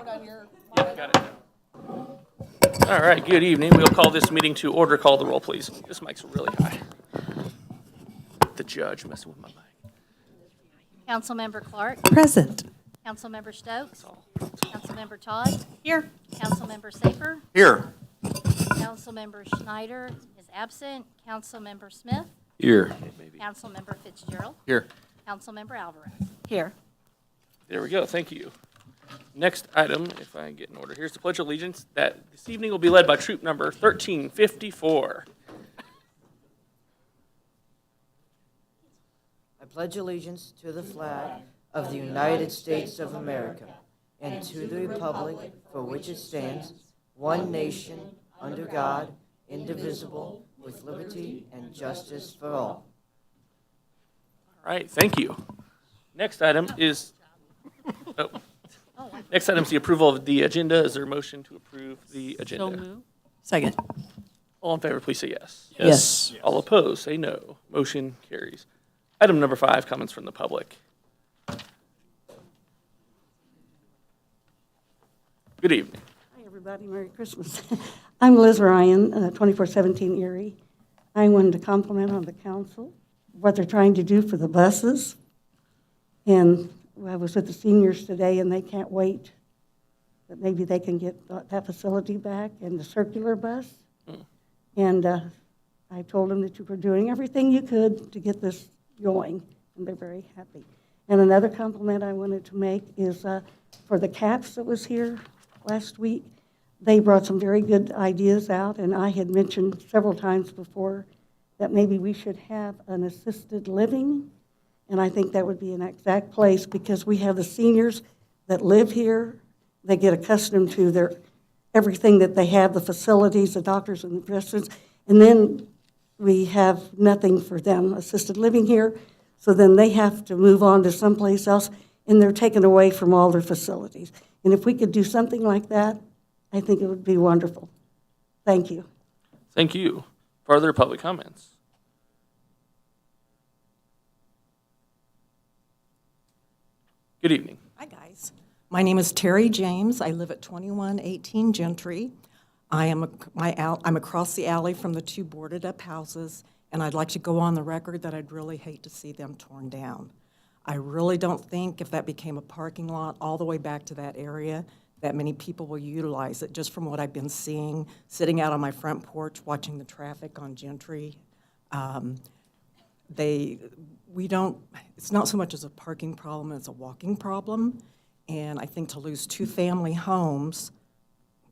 Got it. All right, good evening. We'll call this meeting to order. Call the roll, please. This mic's really high. The judge messing with my mic. Councilmember Clark. Present. Councilmember Stokes. Councilmember Todd. Here. Councilmember Safer. Here. Councilmember Schneider is absent. Councilmember Smith. Here. Councilmember Fitzgerald. Here. Councilmember Alvarez. Here. There we go. Thank you. Next item, if I get in order, here's the Pledge of Allegiance that this evening will be led by troop number 1354. I pledge allegiance to the flag of the United States of America and to the republic for which it stands, one nation, under God, indivisible, with liberty and justice for all. All right, thank you. Next item is, next item is the approval of the agenda. Is there a motion to approve the agenda? Second. All in favor, please say yes. Yes. All opposed, say no. Motion carries. Item number 5, comments from the public. Good evening. Hi, everybody. Merry Christmas. I'm Liz Ryan, 2417 Erie. I wanted to compliment on the council, what they're trying to do for the buses. And I was with the seniors today, and they can't wait that maybe they can get that facility back and the circular bus. And I told them that you were doing everything you could to get this going, and they're very happy. And another compliment I wanted to make is for the CAPS that was here last week. They brought some very good ideas out, and I had mentioned several times before that maybe we should have an assisted living, and I think that would be an exact place because we have the seniors that live here. They get accustomed to everything that they have, the facilities, the doctors and the nurses, and then we have nothing for them assisted living here, so then they have to move on to someplace else, and they're taken away from all their facilities. And if we could do something like that, I think it would be wonderful. Thank you. Thank you. Further public comments? Good evening. Hi, guys. My name is Terry James. I live at 2118 Gentry. I'm across the alley from the 2 boarded-up houses, and I'd like to go on the record that I'd really hate to see them torn down. I really don't think if that became a parking lot all the way back to that area, that many people will utilize it, just from what I've been seeing, sitting out on my front porch, watching the traffic on Gentry. It's not so much as a parking problem as a walking problem, and I think to lose 2 family homes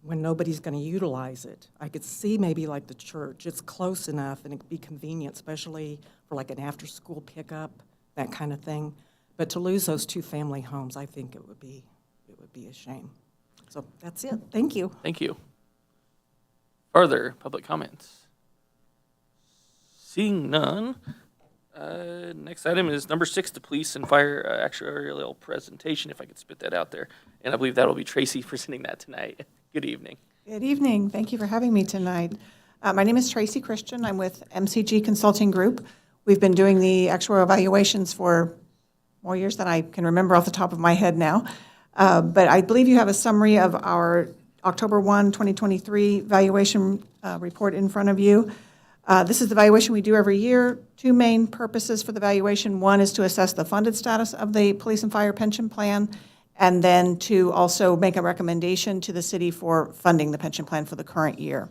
when nobody's going to utilize it. I could see maybe like the church. It's close enough and it could be convenient, especially for like an after-school pickup, that kind of thing. But to lose those 2 family homes, I think it would be a shame. So that's it. Thank you. Thank you. Further public comments? Seeing none. Next item is number 6, the police and fire actuarial presentation, if I could spit that out there. And I believe that will be Tracy presenting that tonight. Good evening. Good evening. Thank you for having me tonight. My name is Tracy Christian. I'm with MCG Consulting Group. We've been doing the actuarial evaluations for more years than I can remember off the top of my head now. But I believe you have a summary of our October 1, 2023 valuation report in front of you. This is the valuation we do every year. 2 main purposes for the valuation. One is to assess the funded status of the police and fire pension plan, and then to also make a recommendation to the city for funding the pension plan for the current year.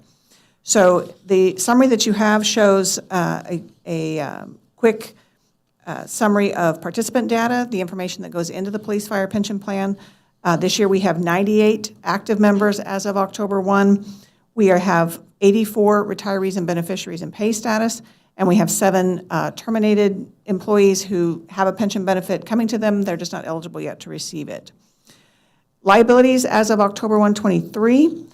So the summary that you have shows a quick summary of participant data, the information that goes into the police fire pension plan. This year we have 98 active members as of October 1. We have 84 retirees and beneficiaries in pay status, and we have 7 terminated employees who have a pension benefit coming to them. They're just not eligible yet to receive it. Liabilities as of October 1, 2023,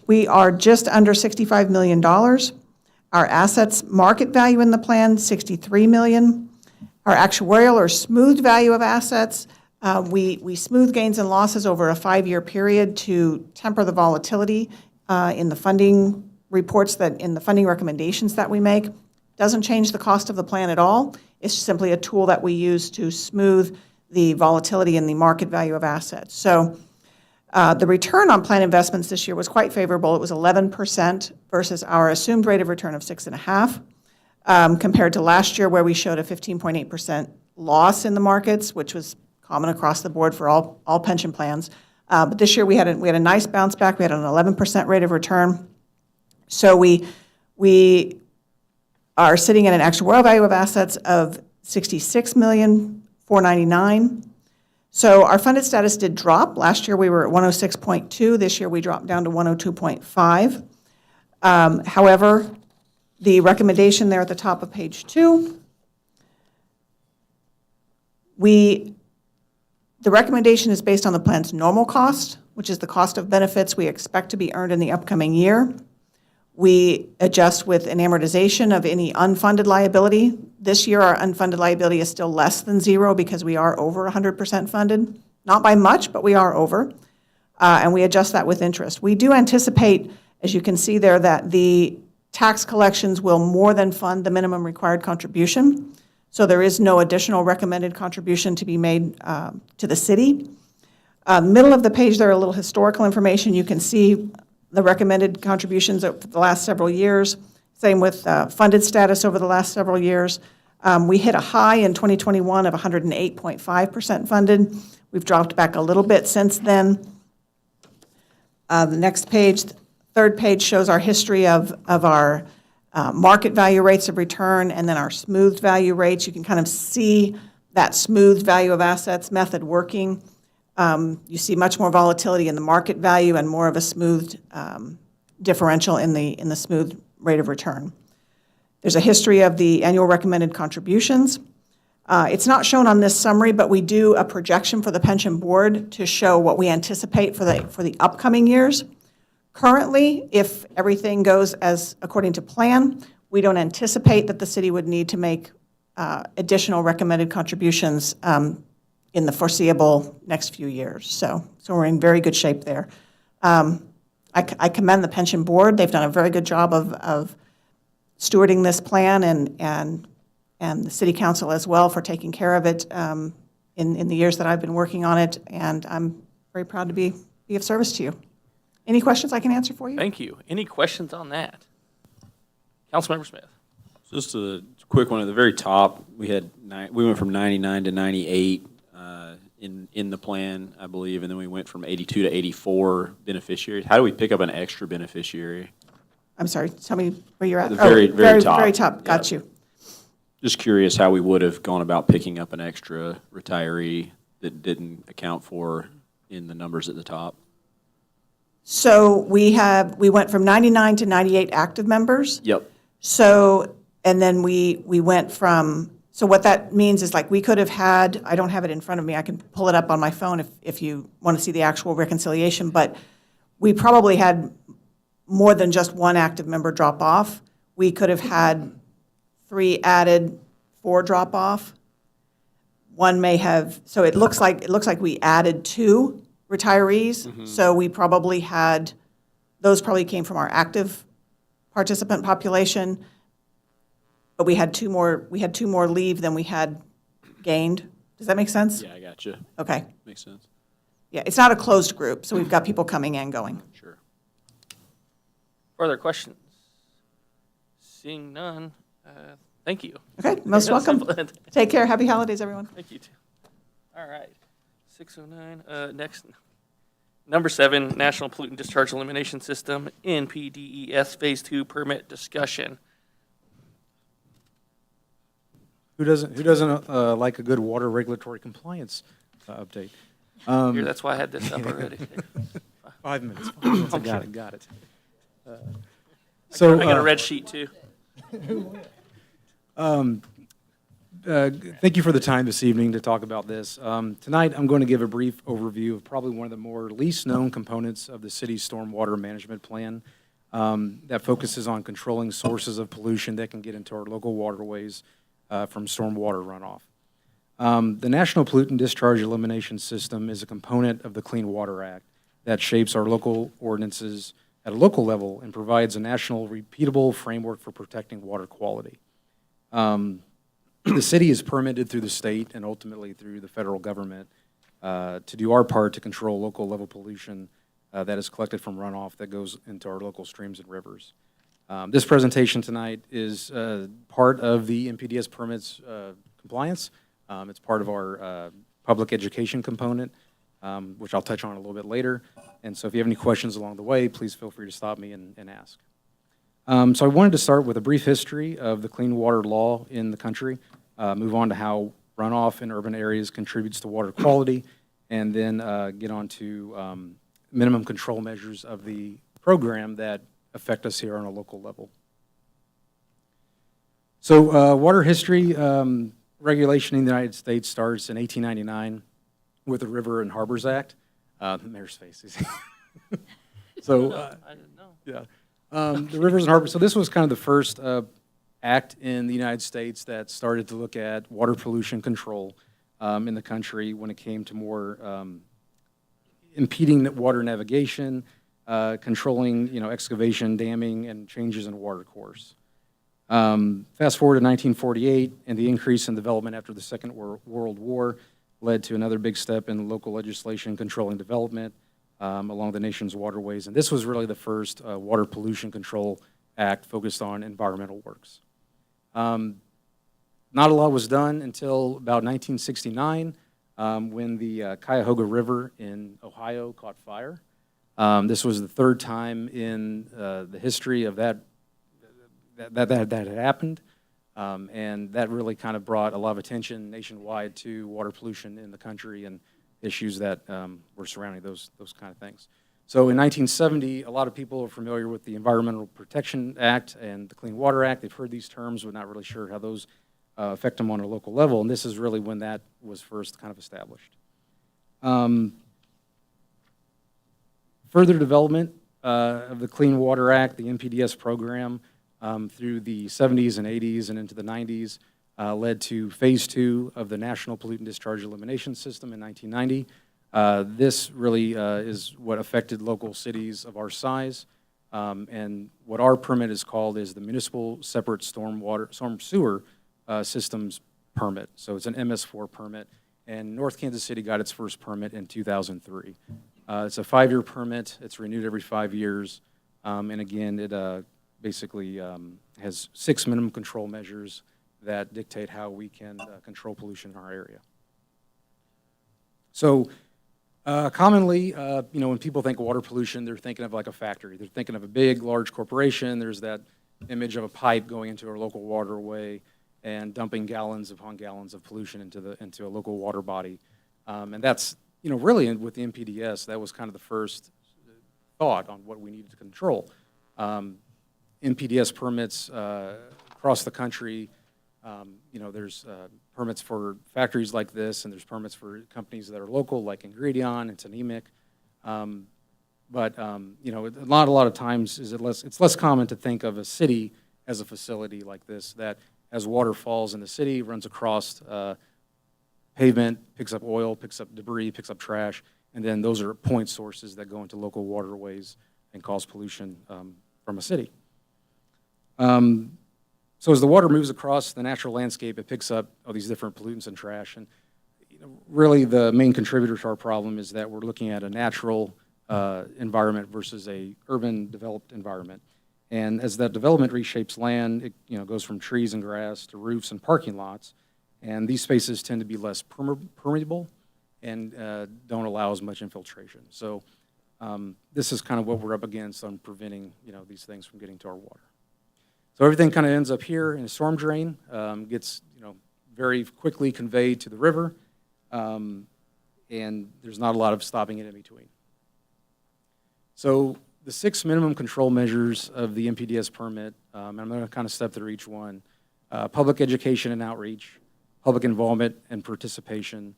we are just under $65 million. Our assets market value in the plan, $63 million. Our actuarial or smooth value of assets, we smooth gains and losses over a 5-year period to temper the volatility in the funding reports, in the funding recommendations that we make. Doesn't change the cost of the plan at all. It's simply a tool that we use to smooth the volatility in the market value of assets. So The return on plan investments this year was quite favorable. It was 11% versus our assumed rate of return of 6.5%, compared to last year where we showed a 15.8% loss in the markets, which was common across the board for all pension plans. But this year we had a nice bounce back. We had an 11% rate of return. So we are sitting at an actuarial value of assets of $66,499,000. So our funded status did drop. Last year we were at 106.2. This year we dropped down to 102.5. However, the recommendation there at the top of page 2, the recommendation is based on the plan's normal cost, which is the cost of benefits we expect to be earned in the upcoming year. We adjust with an amortization of any unfunded liability. This year, our unfunded liability is still less than zero because we are over 100% funded. Not by much, but we are over. And we adjust that with interest. We do anticipate, as you can see there, that the tax collections will more than fund the minimum required contribution. So there is no additional recommended contribution to be made to the city. Middle of the page, there are a little historical information. You can see the recommended contributions over the last several years. Same with funded status over the last several years. We hit a high in 2021 of 108.5% funded. We've dropped back a little bit since then. The next page, third page, shows our history of our market value rates of return and then our smoothed value rates. You can kind of see that smoothed value of assets method working. You see much more volatility in the market value and more of a smoothed differential in the smooth rate of return. There's a history of the annual recommended contributions. It's not shown on this summary, but we do a projection for the pension board to show what we anticipate for the upcoming years. Currently, if everything goes as according to plan, we don't anticipate that the city would need to make additional recommended contributions in the foreseeable next few years. So we're in very good shape there. I commend the pension board. They've done a very good job of stewarding this plan and the city council as well for taking care of it in the years that I've been working on it. And I'm very proud to be of service to you. Any questions I can answer for you? Thank you. Any questions on that? Councilmember Smith. Just a quick one at the very top. We went from 99 to 98 in the plan, I believe, and then we went from 82 to 84 beneficiaries. How do we pick up an extra beneficiary? I'm sorry, tell me where you're at. The very top. Very top, got you. Just curious how we would have gone about picking up an extra retiree that didn't account for in the numbers at the top. So we went from 99 to 98 active members. Yep. So, and then we went from, so what that means is like we could have had, I don't have it in front of me, I can pull it up on my phone if you want to see the actual reconciliation, but we probably had more than just one active member drop off. We could have had 3 added, 4 drop off. One may have, so it looks like we added 2 retirees. Mm-hmm. So we probably had, those probably came from our active participant population, but we had 2 more leave than we had gained. Does that make sense? Yeah, I got you. Okay. Makes sense. Yeah, it's not a closed group, so we've got people coming and going. Sure. Further questions? Seeing none, thank you. Okay, most welcome. Take care. Happy holidays, everyone. Thank you, too. All right, 6:09. Next, number 7, National Pollutant Discharge Elimination System, NPDES Phase 2 permit discussion. Who doesn't like a good water regulatory compliance update? Here, that's why I had this up already. 5 minutes. 5 minutes. I got it. I got a red sheet, too. Thank you for the time this evening to talk about this. Tonight, I'm going to give a brief overview of probably one of the more least known components of the city's stormwater management plan that focuses on controlling sources of pollution that can get into our local waterways from stormwater runoff. The National Pollutant Discharge Elimination System is a component of the Clean Water Act that shapes our local ordinances at a local level and provides a national repeatable framework for protecting water quality. The city is permitted through the state and ultimately through the federal government to do our part to control local level pollution that is collected from runoff that goes into our local streams and rivers. This presentation tonight is part of the MPDS permits compliance. It's part of our public education component, which I'll touch on a little bit later. And so if you have any questions along the way, please feel free to stop me and ask. So I wanted to start with a brief history of the clean water law in the country, move on to how runoff in urban areas contributes to water quality, and then get on to minimum control measures of the program that affect us here on a local level. So water history regulation in the United States starts in 1899 with the River and Harbors Act. The mayor's face is so I didn't know. yeah. The Rivers and Harbors, so this was kind of the first act in the United States that started to look at water pollution control in the country when it came to more impeding water navigation, controlling, excavation, damming, and changes in water course. Fast forward to 1948, and the increase in development after the Second World War led to another big step in local legislation controlling development along the nation's waterways. And this was really the first water pollution control act focused on environmental works. Not a lot was done until about 1969 when the Cuyahoga River in Ohio caught fire. This was the third time in the history of that had happened. And that really kind of brought a lot of attention nationwide to water pollution in the country and issues that were surrounding those kind of things. So in 1970, a lot of people are familiar with the Environmental Protection Act and the Clean Water Act. They've heard these terms, but not really sure how those affect them on a local level. And this is really when that was first kind of established. Further development of the Clean Water Act, the NPDES program, through the 70s and 80s and into the 90s led to Phase 2 of the National Pollutant Discharge Elimination System in 1990. This really is what affected local cities of our size. And what our permit is called is the Municipal Separate Storm Sewer Systems Permit. So it's an MS4 permit. And North Kansas City got its first permit in 2003. It's a 5-year permit. It's renewed every 5 years. And again, it basically has 6 minimum control measures that dictate how we can control pollution in our area. So commonly, when people think of water pollution, they're thinking of like a factory. They're thinking of a big, large corporation. There's that image of a pipe going into a local waterway and dumping gallons upon gallons of pollution into a local water body. And that's, really with the NPDES, that was kind of the first thought on what we needed to control. NPDES permits across the country, there's permits for factories like this, and there's permits for companies that are local, like Ingredion and Tanemic. But a lot of times it's less common to think of a city as a facility like this, that as water falls in the city, runs across pavement, picks up oil, picks up debris, picks up trash, and then those are point sources that go into local waterways and cause pollution from a city. So as the water moves across the natural landscape, it picks up all these different pollutants and trash. And really the main contributor to our problem is that we're looking at a natural environment versus a urban developed environment. And as that development reshapes land, it goes from trees and grass to roofs and parking lots. And these spaces tend to be less permeable and don't allow as much infiltration. So this is kind of what we're up against on preventing these things from getting to our water. So everything kind of ends up here in a storm drain, gets very quickly conveyed to the river, and there's not a lot of stopping it in between. So the 6 minimum control measures of the NPDES permit, and I'm going to kind of step through each one: public education and outreach, public involvement and participation,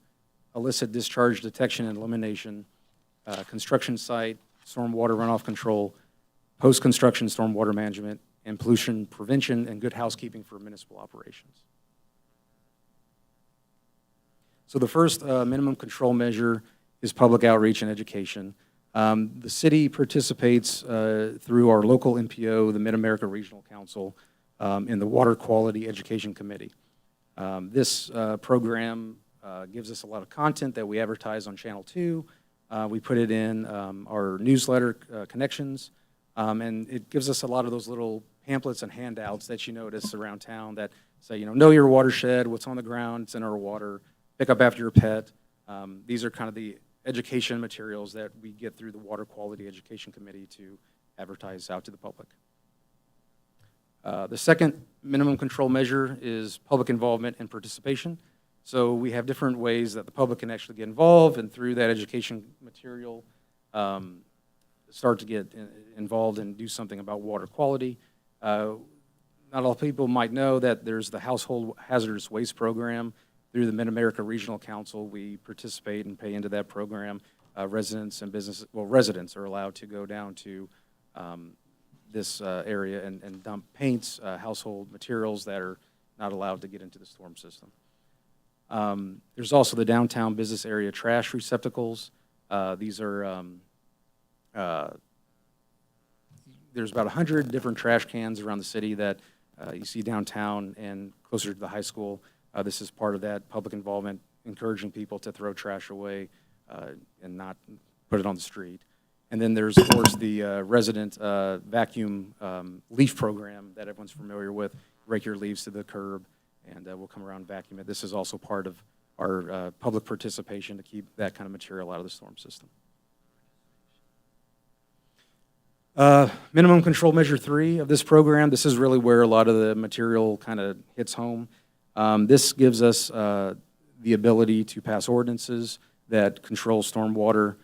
illicit discharge detection and elimination, construction site, stormwater runoff control, post-construction stormwater management, and pollution prevention and good housekeeping for municipal operations. So the first minimum control measure is public outreach and education. The city participates through our local NPO, the Mid-America Regional Council, in the Water Quality Education Committee. This program gives us a lot of content that we advertise on Channel 2. We put it in our newsletter connections, and it gives us a lot of those little pamphlets and handouts that you notice around town that say, know your watershed, what's on the ground, it's in our water, pick up after your pet. These are kind of the education materials that we get through the Water Quality Education Committee to advertise out to the public. The second minimum control measure is public involvement and participation. So we have different ways that the public can actually get involved, and through that education material, start to get involved and do something about water quality. Not all people might know that there's the Household Hazardous Waste Program. Through the Mid-America Regional Council, we participate and pay into that program. Residents and businesses, residents are allowed to go down to this area and dump paints, household materials that are not allowed to get into the storm system. There's also the downtown business area trash receptacles. These are, there's about 100 different trash cans around the city that you see downtown and closer to the high school. This is part of that public involvement, encouraging people to throw trash away and not put it on the street. And then there's, of course, the resident vacuum leaf program that everyone's familiar with. Rake your leaves to the curb, and we'll come around and vacuum it. This is also part of our public participation to keep that kind of material out of the storm system. Minimum control measure 3 of this program, this is really where a lot of the material kind of hits home. This gives us the ability to pass ordinances that control stormwater,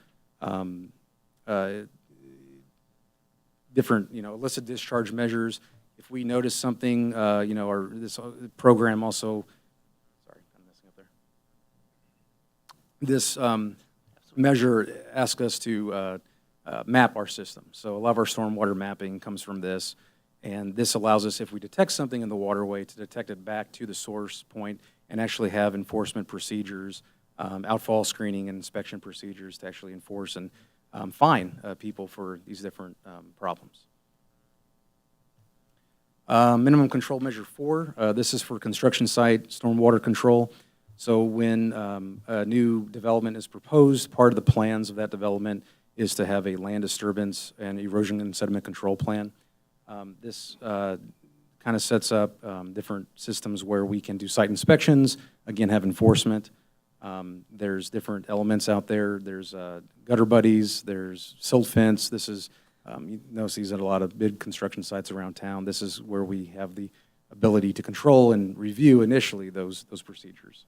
different, illicit discharge measures. If we notice something, this program also, sorry, I'm messing up there. This measure asks us to map our system. So a lot of our stormwater mapping comes from this. And this allows us, if we detect something in the waterway, to detect it back to the source point and actually have enforcement procedures, outfall screening and inspection procedures to actually enforce and fine people for these different problems. Minimum control measure 4, this is for construction site stormwater control. So when a new development is proposed, part of the plans of that development is to have a land disturbance and erosion and sediment control plan. This kind of sets up different systems where we can do site inspections, again, have enforcement. There's different elements out there. There's gutter buddies, there's silt fence. This is, you notice these at a lot of big construction sites around town. This is where we have the ability to control and review initially those procedures.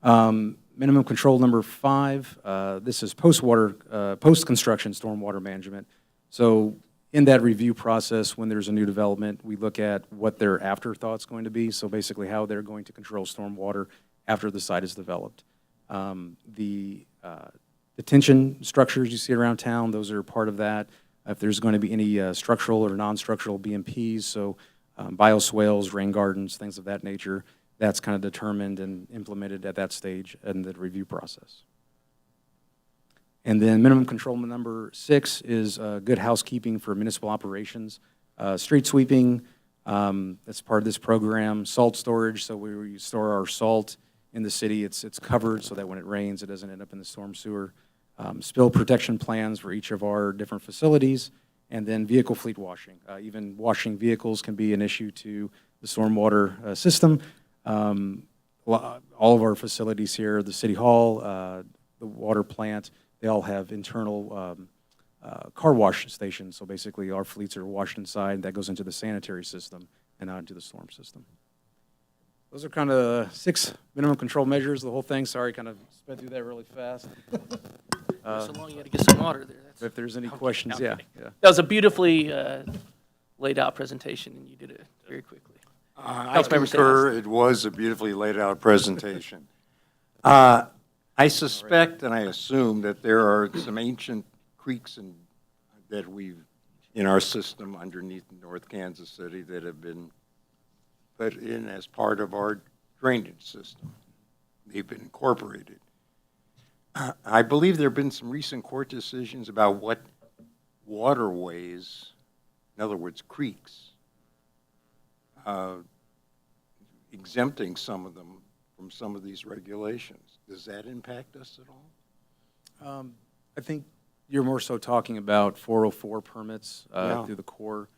Minimum control number 5, this is post-construction stormwater management. So in that review process, when there's a new development, we look at what their afterthought's going to be, so basically how they're going to control stormwater after the site is developed. The detention structures you see around town, those are part of that. If there's going to be any structural or non-structural BMPs, so bioswales, rain gardens, things of that nature, that's kind of determined and implemented at that stage in the review process. And then minimum control number 6 is good housekeeping for municipal operations. Street sweeping, that's part of this program. Salt storage, so we store our salt in the city. It's covered so that when it rains, it doesn't end up in the storm sewer. Spill protection plans for each of our different facilities. And then vehicle fleet washing. Even washing vehicles can be an issue to the stormwater system. All of our facilities here, the City Hall, the water plant, they all have internal car wash stations. So basically our fleets are washed inside. That goes into the sanitary system and not into the storm system. Those are kind of 6 minimum control measures, the whole thing. Sorry, kind of sped through that really fast. So long you had to get some water there. That's, If there's any questions, yeah. that was a beautifully laid out presentation, and you did it very quickly. I Councilmember concur. It was a beautifully laid out presentation. I suspect and I assume that there are some ancient creeks that we've in our system underneath North Kansas City that have been put in as part of our drainage system. They've been incorporated. I believe there have been some recent court decisions about what waterways, in other words, creeks, exempting some of them from some of these regulations. Does that impact us at all? I think you're more so talking about 404 permits Yeah. through the Corps.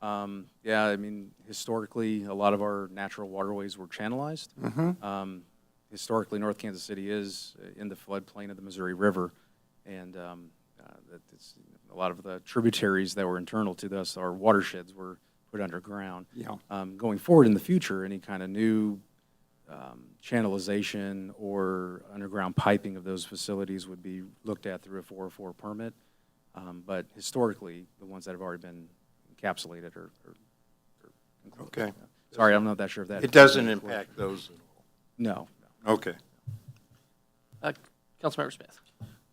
Yeah, I mean, historically, a lot of our natural waterways were channelized. Historically, North Kansas City is in the floodplain of the Missouri River, and that it's, a lot of the tributaries that were internal to this, our watersheds, were put underground. Yeah. Going forward in the future, any kind of new channelization or underground piping of those facilities would be looked at through a 404 permit. But historically, the ones that have already been encapsulated are included. Okay. Sorry, I'm not that sure if that. It doesn't impact those at all? No. Okay. Councilmember Smith.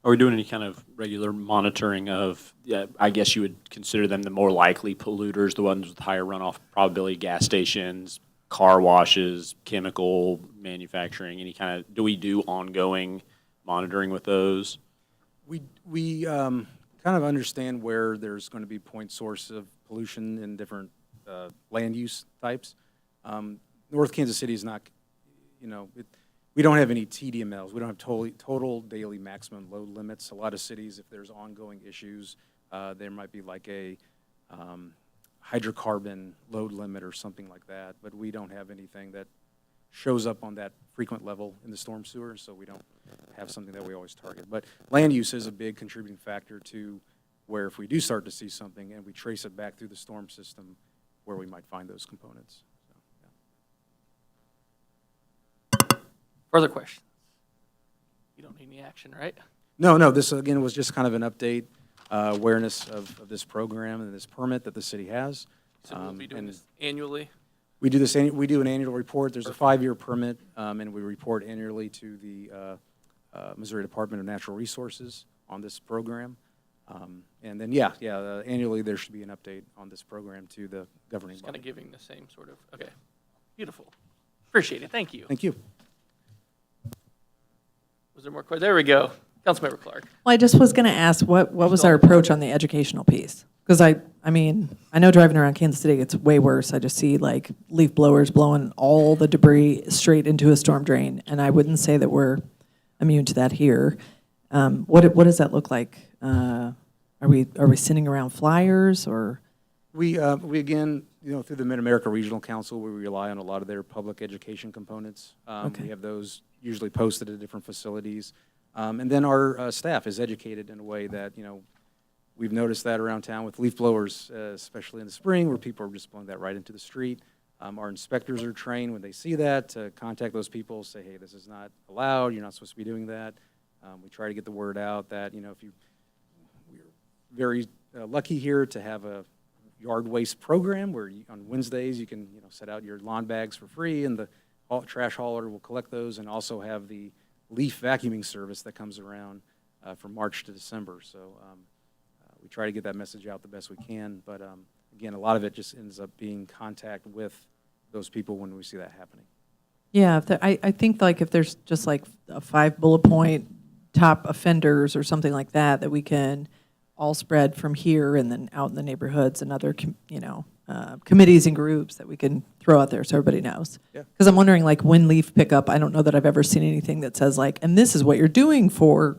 Are we doing any kind of regular monitoring of, yeah, I guess you would consider them the more likely polluters, the ones with higher runoff probability, gas stations, car washes, chemical manufacturing, any kind of, do we do ongoing monitoring with those? We kind of understand where there's going to be point source of pollution in different land use types. North Kansas City is not, we don't have any TDMLs. We don't have total daily maximum load limits. A lot of cities, if there's ongoing issues, there might be like a hydrocarbon load limit or something like that, but we don't have anything that shows up on that frequent level in the storm sewer, so we don't have something that we always target. But land use is a big contributing factor to where if we do start to see something and we trace it back through the storm system, where we might find those components. So, yeah. Further questions? You don't need any action, right? No, this again was just kind of an update, awareness of this program and this permit that the city has. So we'll be doing And this annually? we do we do an annual report. There's a 5-year permit, and we report annually to the Missouri Department of Natural Resources on this program. And then, annually there should be an update on this program to the governing Just kind of body. giving the same sort of, okay. Beautiful. Appreciate it. Thank you. Thank you. Was there more questions? There we go. Councilmember Clark. Well, I just was going to ask, what was our approach on the educational piece? Because I mean, I know driving around Kansas City, it's way worse. I just see like leaf blowers blowing all the debris straight into a storm drain, and I wouldn't say that we're immune to that here. What does that look like? Are we sending around flyers or? We again, through the Mid-America Regional Council, we rely on a lot of their public education components. Okay. We have those usually posted at different facilities. And then our staff is educated in a way that, we've noticed that around town with leaf blowers, especially in the spring, where people are just blowing that right into the street. Our inspectors are trained when they see that to contact those people, say, hey, this is not allowed, you're not supposed to be doing that. We try to get the word out that, we're very lucky here to have a yard waste program where on Wednesdays you can, set out your lawn bags for free, and the trash hauler will collect those, and also have the leaf vacuuming service that comes around from March to December. So we try to get that message out the best we can, but again, a lot of it just ends up being contact with those people when we see that happening. Yeah, I think like if there's just like a 5 bullet point top offenders or something like that, that we can all spread from here and then out in the neighborhoods and other, committees and groups that we can throw out there so everybody knows. Yeah. Because I'm wondering, like, when leaf pickup, I don't know that I've ever seen anything that says like, and this is what you're doing for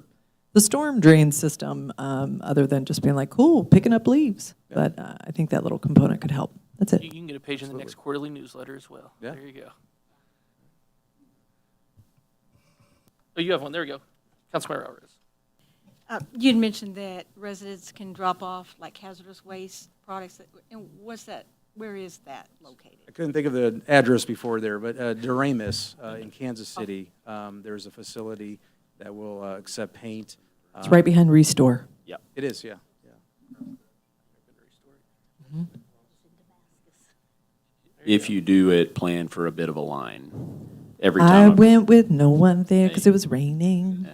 the storm drain system, other than just being like, cool, picking up leaves. Yeah. But I think that little component could help. That's it. You can get a page in the next quarterly newsletter as well. Yeah. There you go. Oh, you have one. There we go. Councilmember Alvarez. You'd mentioned that residents can drop off like hazardous waste products. And where is that located? I couldn't think of the address before there, but Doremus in Kansas City, there's a facility that will accept paint. It's right behind Restore. Yeah, it is, yeah. If you do it, plan for a bit of a line. Every I time, went with no one there because it was raining.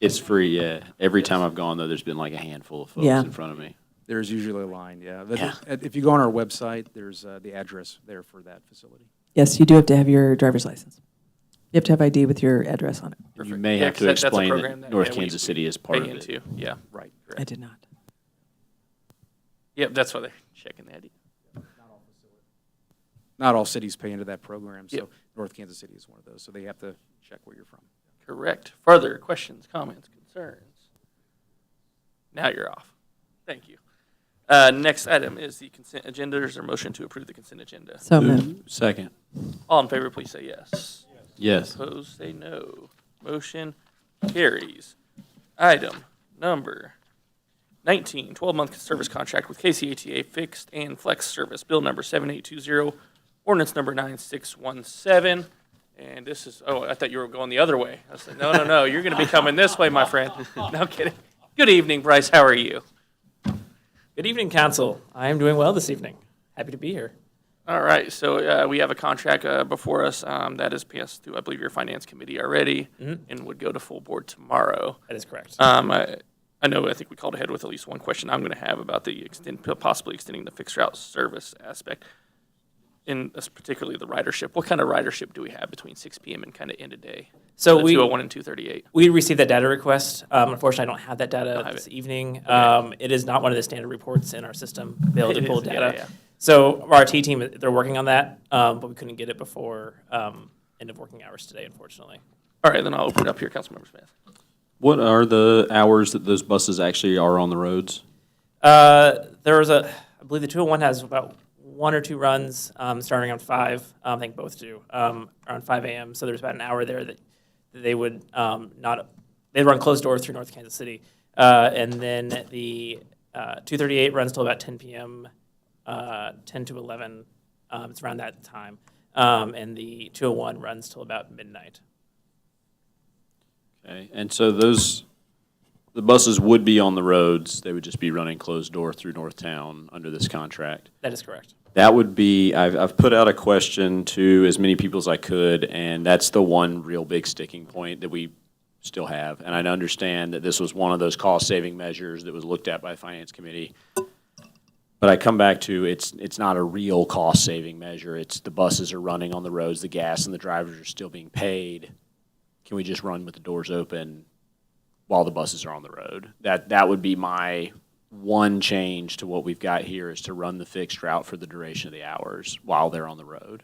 it's free, yeah. Every time I've gone, though, there's been like a handful of folks Yeah. in front of me. There's usually a line, yeah. But Yeah. if you go on our website, there's the address there for that facility. Yes, you do have to have your driver's license. You have to have ID with your address on it. You Perfect. may Yeah, have 'cause to that's a explain program that that, North we Kansas City is part pay of it. into. Yeah. Right. I did not. Yep, that's why they're checking the ID. not all cities pay into that program, so Yep. North Kansas City is one of those, so they have to check where you're from. Correct. Further questions, comments, concerns? Now you're off. Thank you. Next item is the consent agenda. Is there a motion to approve the consent agenda? So moved. Second. All in favor, please say yes. Yes. Opposed, say no. Motion carries. Item number 19, 12-month service contract with KCATA Fixed and Flex Service, Bill number 7820, ordinance number 9617. And this is, oh, I thought you were going the other way. I said, no, you're going to be coming this way, my friend. No kidding. Good evening, Bryce. How are you? Good evening, council. I am doing well this evening. Happy to be here. All right, so we have a contract before us that is passed through, I believe, your finance committee already, and would go to full board tomorrow. That is correct. I know, I think we called ahead with at least one question I'm going to have about the possibly extending the fixed route service aspect, in particularly the ridership. What kind of ridership do we have between 6 p.m. and kind of end of day? So the 201 and 238. We received that data request. Unfortunately, I don't have that data have this it. evening. Okay. It is not one of the standard reports in our system to be able to It pull is, data. yeah. So our IT team, they're working on that, but we couldn't get it before end of working hours today, unfortunately. All right, then I'll open it up here, Councilmember Smith. What are the hours that those buses actually are on the roads? I believe the 201 has about 1 or 2 runs starting on 5. I think both do, around 5 a.m. So there's about an hour there that they would they'd run closed doors through North Kansas City. And then the 238 runs till about 10 p.m., 10 to 11. It's around that time. And the 201 runs till about midnight. Okay, and so the buses would be on the roads, they would just be running closed door through Northtown under this contract. That is correct. That would be, I've put out a question to as many people as I could, and that's the one real big sticking point that we still have. And I understand that this was one of those cost-saving measures that was looked at by the Finance Committee. But I come back to, it's not a real cost-saving measure. It's the buses are running on the roads, the gas and the drivers are still being paid. Can we just run with the doors open while the buses are on the road? That would be my one change to what we've got here, is to run the fixed route for the duration of the hours while they're on the road.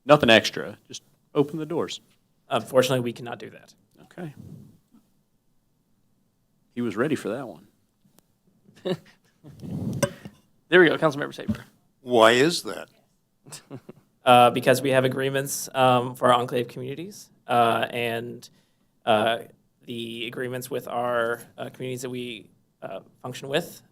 Nothing extra, just open the doors. Unfortunately, we cannot do that. Okay. He was ready for that one. There we go, Councilmember Saper. Why is that? Because we have agreements for our enclave communities and the agreements with our communities that we function with,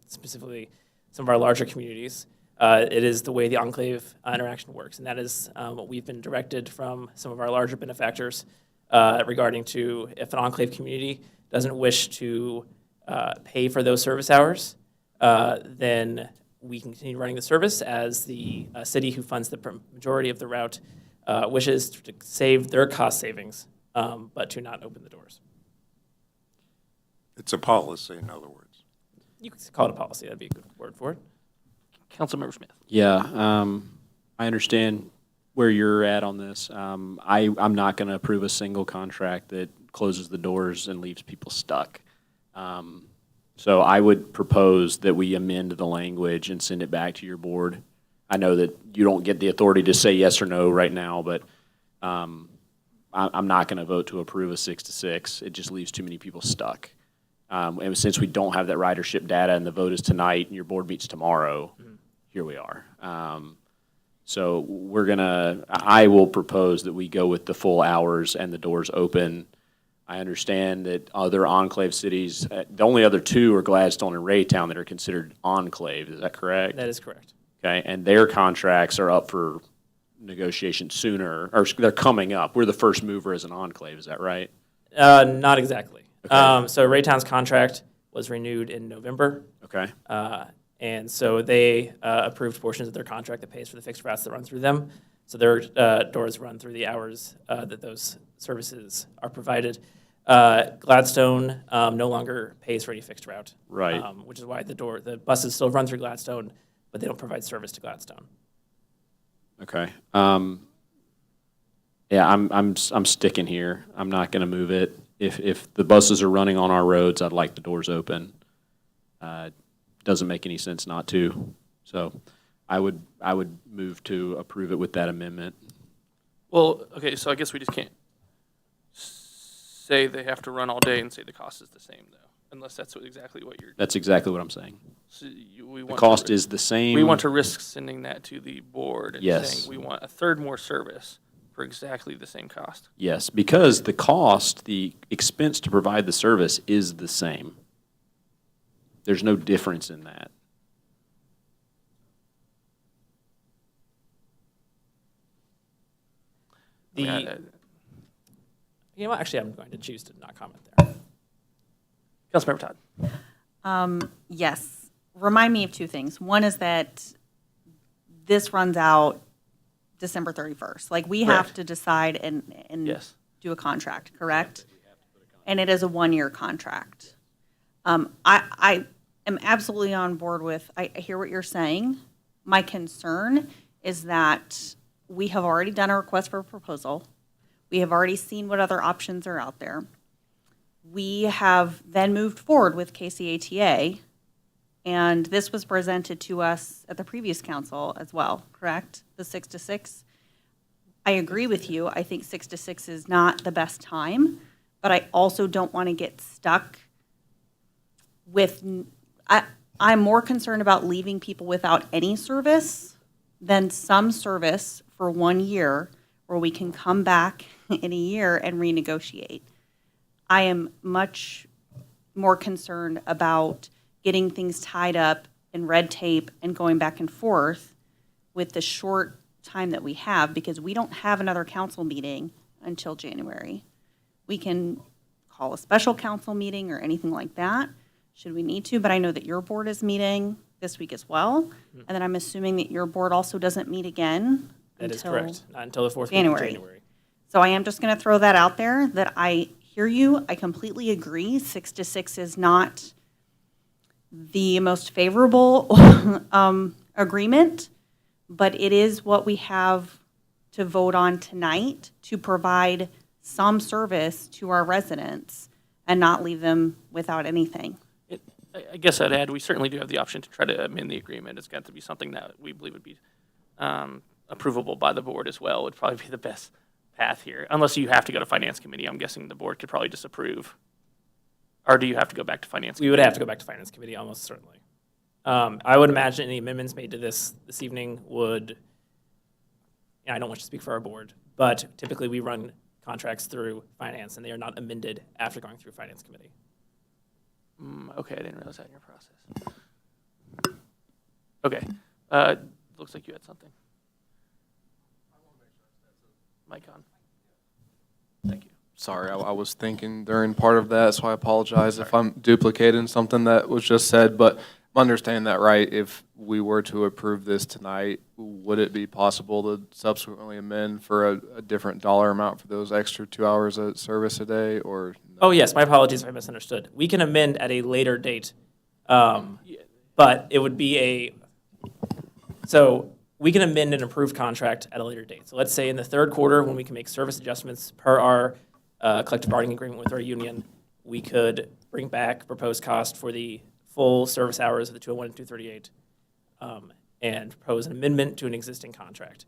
specifically some of our larger communities. It is the way the enclave interaction works, and that is what we've been directed from some of our larger benefactors regarding to if an enclave community doesn't wish to pay for those service hours, then we can continue running the service as the city who funds the majority of the route wishes to save their cost savings, but to not open the doors. It's a policy, in other words. You could call it a policy. That'd be a good word for it. Councilmember Smith. Yeah, I understand where you're at on this. I'm not going to approve a single contract that closes the doors and leaves people stuck. So I would propose that we amend the language and send it back to your board. I know that you don't get the authority to say yes or no right now, but I'm not going to vote to approve a 6-6. It just leaves too many people stuck. And since we don't have that ridership data and the vote is tonight and your board meets tomorrow, here we are. So I will propose that we go with the full hours and the doors open. I understand that other enclave cities, the only other two are Gladstone and Raytown that are considered enclave. Is that correct? That is correct. Okay, and their contracts are up for negotiation sooner, or they're coming up. We're the first mover as an enclave, is that right? Not exactly. Okay. So Raytown's contract was renewed in November. Okay. And so they approved portions of their contract that pays for the fixed routes that run through them. So their doors run through the hours that those services are provided. Gladstone no longer pays for any fixed route. Right. Which is why the buses still run through Gladstone, but they don't provide service to Gladstone. Okay. Yeah, I'm sticking here. I'm not going to move it. If the buses are running on our roads, I'd like the doors open. Doesn't make any sense not to. So I would move to approve it with that amendment. Well, okay, so I guess we just can't say they have to run all day and say the cost is the same, though, unless that's exactly what you're. That's exactly what I'm saying. We The want cost to, is the same. we want to risk sending that to the board and Yes. saying we want a third more service for exactly the same cost. Yes, because the cost, the expense to provide the service is the same. There's no difference in that. The, Yeah, you know what, actually, I'm going to choose to not comment there. Councilmember Todd. Yes. Remind me of two things. One is that this runs out December 31st. Like, we have Correct. to decide and Yes. do a contract, correct? And it is a one-year contract. I am absolutely on board with, I hear what you're saying. My concern is that we have already done a request for a proposal. We have already seen what other options are out there. We have then moved forward with KCATA, and this was presented to us at the previous council as well, correct? The 6 to 6? I agree with you. I think 6 to 6 is not the best time, but I also don't want to get stuck with, I'm more concerned about leaving people without any service than some service for 1 year where we can come back in a year and renegotiate. I am much more concerned about getting things tied up in red tape and going back and forth with the short time that we have, because we don't have another council meeting until January. We can call a special council meeting or anything like that, should we need to, but I know that your board is meeting this week as well, and then I'm assuming that your board also doesn't meet again That is until correct. Not until the fourth week of January. January. So I am just going to throw that out there, that I hear you. I completely agree. 6 to 6 is not the most favorable agreement, but it is what we have to vote on tonight to provide some service to our residents and not leave them without anything. I guess I'd add, we certainly do have the option to try to amend the agreement. It's got to be something that we believe would be approvable by the board as well, would probably be the best path here. Unless you have to go to Finance Committee, I'm guessing the board could probably disapprove. Or do you have to go back to Finance Committee? We would have to go back to Finance Committee, almost certainly. I would imagine any amendments made to this evening would, I don't want to speak for our board, but typically we run contracts through Finance, and they are not amended after going through Finance Committee. Okay, I didn't realize that in your process. Okay, looks like you had something. Mic on. Thank you. Sorry, I was thinking during part of that, so I apologize if I'm duplicating something that was just said, but I'm understanding that right. If we were to approve this tonight, would it be possible to subsequently amend for a different dollar amount for those extra 2 hours of service a day, or? Oh, yes, my apologies if I misunderstood. We can amend at a later date, but it would be so we can amend an approved contract at a later date. So let's say in the third quarter, when we can make service adjustments per our collective bargaining agreement with our union, we could bring back proposed cost for the full service hours of the 201 and 238 and propose an amendment to an existing contract.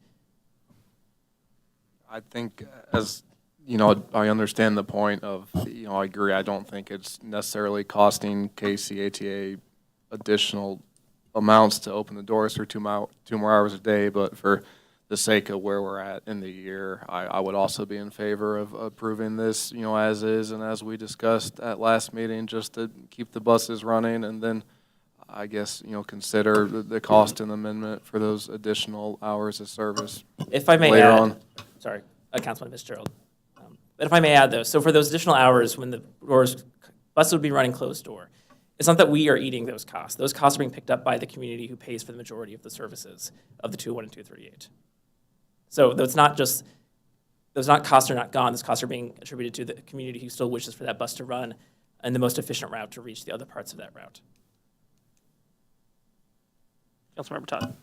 I think as, I understand the point of, I agree. I don't think it's necessarily costing KCATA additional amounts to open the doors for 2 more hours a day, but for the sake of where we're at in the year, I would also be in favor of approving this, as is and as we discussed at last meeting, just to keep the buses running, and then I guess, consider the cost and amendment for those additional hours of service. If I may later add, on. Sorry, Councilman Fitzgerald. But if I may add, though, so for those additional hours when the buses would be running closed door, it's not that we are eating those costs. Those costs are being picked up by the community who pays for the majority of the services of the 201 and 238. So those costs are not gone. Those costs are being attributed to the community who still wishes for that bus to run and the most efficient route to reach the other parts of that route. Councilmember Todd.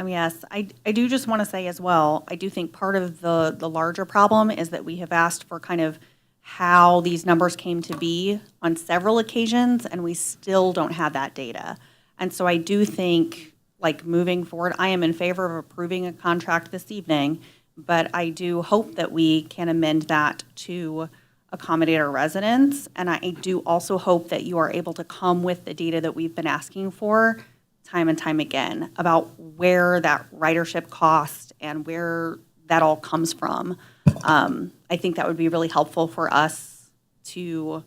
Yes, I do just want to say as well, I do think part of the larger problem is that we have asked for kind of how these numbers came to be on several occasions, and we still don't have that data. And so I do think, like moving forward, I am in favor of approving a contract this evening, but I do hope that we can amend that to accommodate our residents. And I do also hope that you are able to come with the data that we've been asking for time and time again about where that ridership cost and where that all comes from. I think that would be really helpful for us to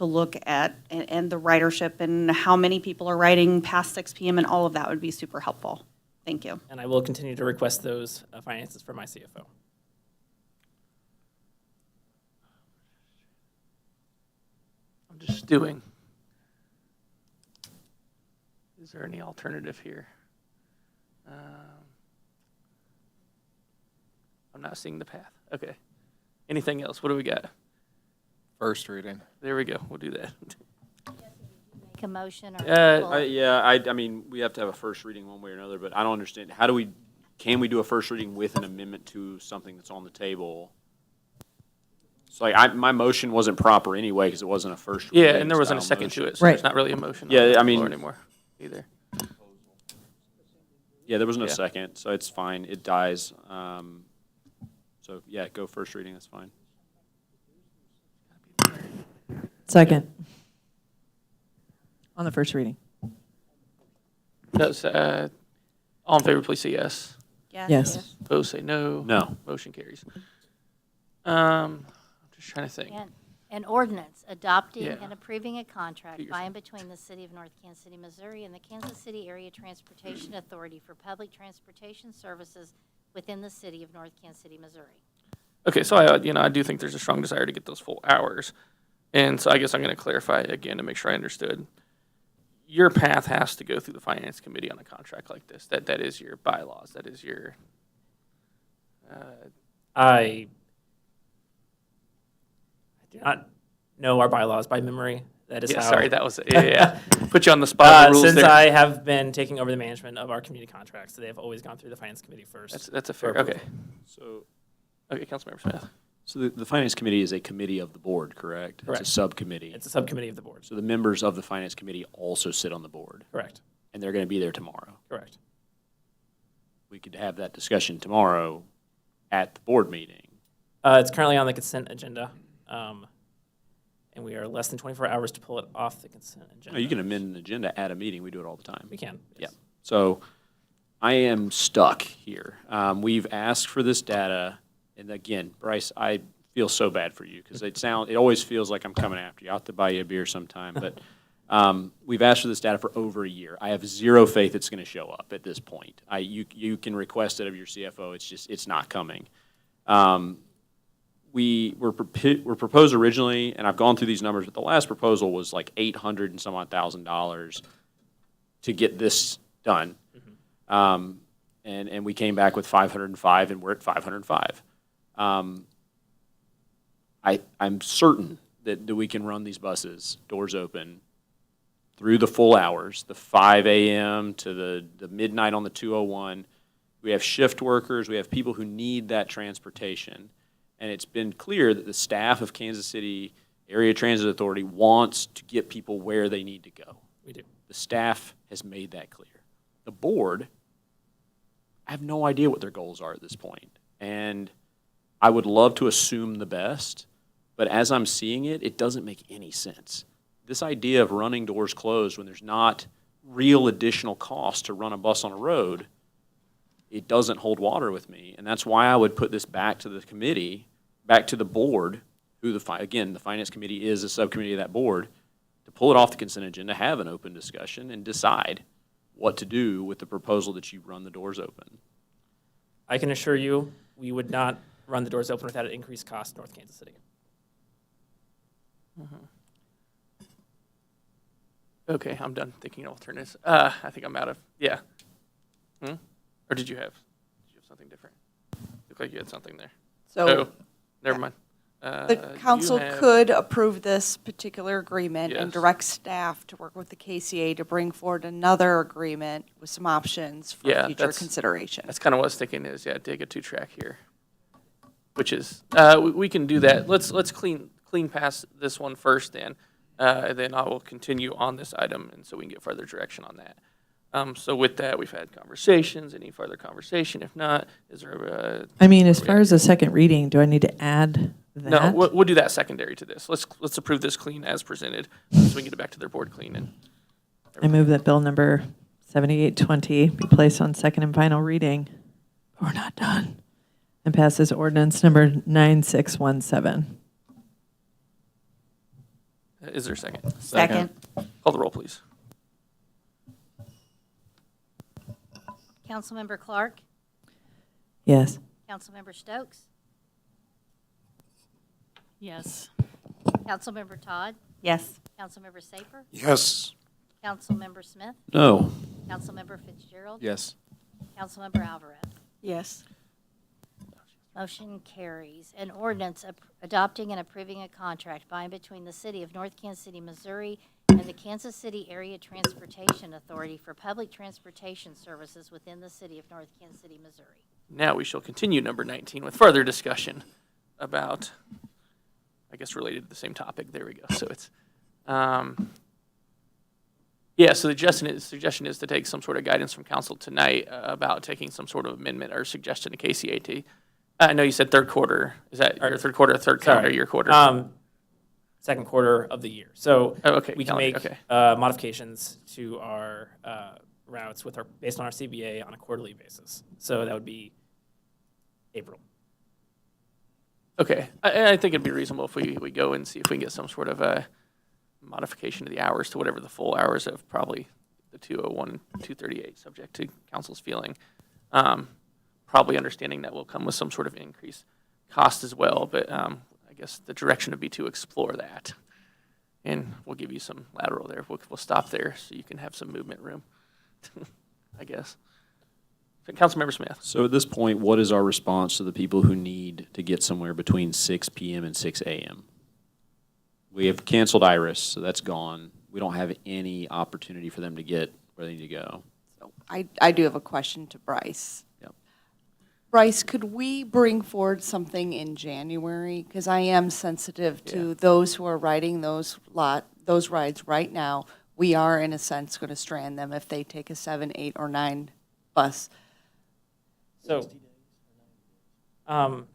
look at, and the ridership and how many people are riding past 6 PM, and all of that would be super helpful. Thank you. And I will continue to request those finances from my CFO. I'm just doing. Is there any alternative here? I'm not seeing the path. Okay. Anything else? What do we got? First reading. There we go. We'll do that. Make a motion or? I mean, we have to have a first reading one way or another, but I don't understand. Can we do a first reading with an amendment to something that's on the table? So like, my motion wasn't proper anyway because it wasn't a first reading. Yeah, and there wasn't a style second motion. to it, so Right. there's not really a motion Yeah, on the I mean- floor anymore either. Yeah, there was no Yeah. second, so it's fine. It dies. So yeah, go first reading. That's fine. Second. On the first reading. Does, all in favor, please say yes. Yes. Opposed, say no. No. Motion carries. I'm just trying to think. And an ordinance adopting Yeah. and approving a contract Get your- by and between the City of North Kansas City, Missouri and the Kansas City Area Transportation Authority for public transportation services within the City of North Kansas City, Missouri. Okay, so I do think there's a strong desire to get those full hours. And so I guess I'm going to clarify again to make sure I understood. Your path has to go through the Finance Committee on a contract like this. That is your bylaws. That is your, I do not know our bylaws by memory. That is yeah, how. sorry, that was, yeah. Put you on the spot. The rules Since there. I have been taking over the management of our community contracts, they have always gone through the Finance Committee first. That's a for fair, approval. okay. So Okay, Councilmember Smith. So the Finance Committee is a committee of the board, correct? Correct. It's a subcommittee. It's a subcommittee of the board. So the members of the Finance Committee also sit on the board, Correct. and they're going to be there tomorrow. Correct. We could have that discussion tomorrow at the board meeting. It's currently on the consent agenda, and we are less than 24 hours to pull it off the consent agenda. No, you can amend an agenda at a meeting. We do it all the time. We can. Yeah. So I am stuck here. We've asked for this data, and again, Bryce, I feel so bad for you because it always feels like I'm coming after you. I'll have to buy you a beer sometime, but we've asked for this data for over a year. I have zero faith it's going to show up at this point. You can request it of your CFO. It's not coming. We were proposed originally, and I've gone through these numbers, but the last proposal was like $800 and some odd $1,000 to get this done. And we came back with 505, and we're at 505. I'm certain that we can run these buses, doors open, through the full hours, the 5 a.m. to the midnight on the 201. We have shift workers. We have people who need that transportation. And it's been clear that the staff of Kansas City Area Transit Authority wants to get people where they need to go. We do. The staff has made that clear. The board, I have no idea what their goals are at this point. And I would love to assume the best, but as I'm seeing it, it doesn't make any sense. This idea of running doors closed when there's not real additional cost to run a bus on a road, it doesn't hold water with me. And that's why I would put this back to the committee, back to the board, who again, the Finance Committee is a subcommittee of that board, to pull it off the consent agenda, have an open discussion, and decide what to do with the proposal that you run the doors open. I can assure you, we would not run the doors open without an increased cost in North Kansas City. Okay, I'm done thinking of alternatives. I think I'm out of, yeah. Or did you have something different? Looked like you had something there. So Oh, never mind. the You council have- could approve this particular agreement and Yes. direct staff to work with the KCA to bring forward another agreement with some options for Yeah, future that's- consideration. That's kind of what I was thinking is, yeah, dig a two-track here. Which is, we can do that. Let's clean past this one first then. And then I will continue on this item, and so we can get further direction on that. So with that, we've had conversations. Any further conversation? If not, is there a? I mean, as far as a second reading, do I need to add that? No, we'll do that secondary to this. Let's approve this clean as presented, so we can get it back to their board clean. And I move that bill number 7820 be placed on second and final reading. We're not done. And passes ordinance number 9617. is there a second? Second. Call the roll, please. Councilmember Clark, Yes. Councilmember Stokes, Yes. Councilmember Todd, Yes. Councilmember Safer, Yes. Councilmember Smith, No. Councilmember Fitzgerald, Yes. Councilmember Alvarez. Yes. Motion carries. An ordinance adopting and approving a contract by and between the City of North Kansas City, Missouri and the Kansas City Area Transportation Authority for public transportation services within the City of North Kansas City, Missouri. Now we shall continue number 19 with further discussion about, I guess, related to the same topic. There we go. So it's, yeah, so the suggestion is to take some sort of guidance from council tonight about taking some sort of amendment or suggestion to KCAT. I know you said third quarter. Is that your third quarter or third calendar year quarter? Second quarter of the year. So okay, we can calendar, make okay. modifications to our routes based on our CBA on a quarterly basis. So that would be April. Okay, I think it'd be reasonable if we go and see if we can get some sort of a modification to the hours to whatever the full hours of probably the 201 and 238, subject to council's feeling. Probably understanding that will come with some sort of increased cost as well, but I guess the direction would be to explore that. And we'll give you some lateral there. We'll stop there so you can have some movement room, I guess. So, Councilmember Smith. So at this point, what is our response to the people who need to get somewhere between 6 p.m. and 6 a.m.? We have canceled Iris, so that's gone. We don't have any opportunity for them to get where they need to go. So I do have a question to Bryce. Yep. Bryce, could we bring forward something in January? Because I am sensitive to those who are riding those rides right now. We are, in a sense, going to strand them if they take a 7, 8, or 9 bus. So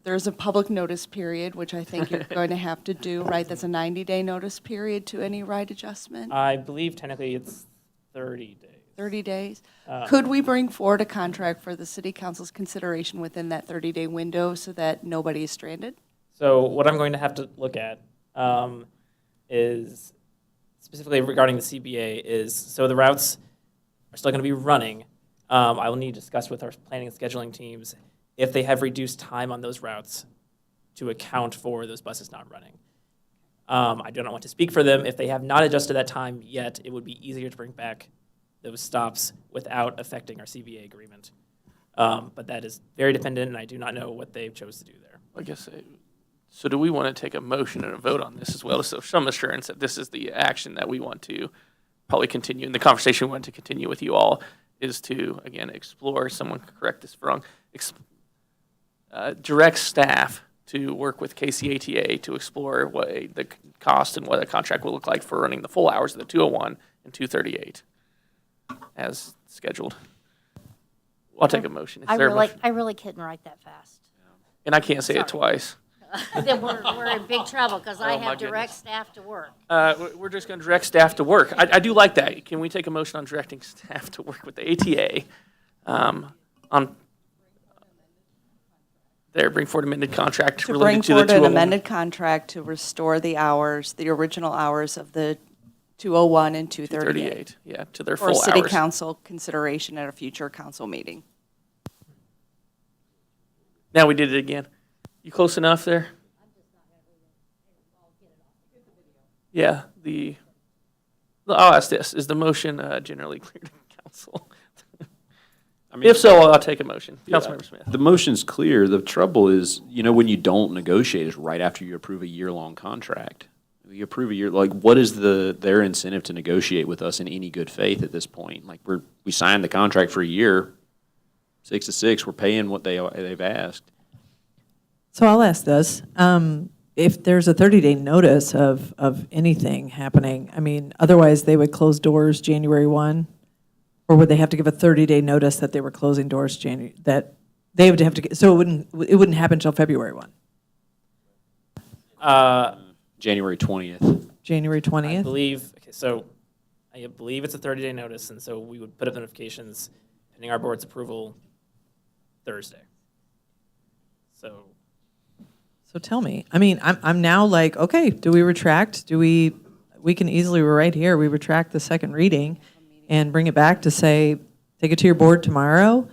There's a public notice period, which I think you're going to have to do, right? That's a 90-day notice period to any ride adjustment? I believe technically it's 30 days. 30 days? Could we bring forward a contract for the city council's consideration within that 30-day window so that nobody is stranded? So what I'm going to have to look at is specifically regarding the CBA is, so the routes are still going to be running. I will need to discuss with our planning and scheduling teams if they have reduced time on those routes to account for those buses not running. I do not want to speak for them. If they have not adjusted that time yet, it would be easier to bring back those stops without affecting our CBA agreement. But that is very dependent, and I do not know what they chose to do there. I guess, so do we want to take a motion and a vote on this as well? So some assurance that this is the action that we want to probably continue, and the conversation we want to continue with you all is to, again, explore, someone could correct this if wrong, direct staff to work with KCATA to explore what the cost and what a contract will look like for running the full hours of the 201 and 238 as scheduled. I'll take a motion. Is there a motion? I really couldn't write that fast. And I can't say it twice. Then we're in big trouble because I Oh, my have direct goodness. staff to work. We're just going to direct staff to work. I do like that. Can we take a motion on directing staff to work with the ATA on bring forward amended contract To related bring to the forward an 201? amended contract to restore the hours, the original hours of the 201 and 238. 238, yeah, to their For full city hours. council consideration at a future council meeting. Now we did it again. You close enough there? Yeah, I'll ask this, is the motion generally clear to council? I mean, If so, I'll take a motion. Councilmember Smith. the motion's clear. The trouble is, when you don't negotiate is right after you approve a year-long contract. You approve a year, like, what is their incentive to negotiate with us in any good faith at this point? Like, we signed the contract for a year, 6 to 6, we're paying what they've asked. So I'll ask this. If there's a 30-day notice of anything happening, I mean, otherwise they would close doors January 1, Or would they have to give a 30-day notice that they were closing doors that they would have to, so it wouldn't happen until February 1? January 20th. January I 20th? believe, okay, so I believe it's a 30-day notice, and so we would put up notifications pending our board's approval Thursday. So So tell me, I mean, I'm now like, okay, do we retract? We can easily, we're right here, we retract the second reading and bring it back to say, take it to your board tomorrow.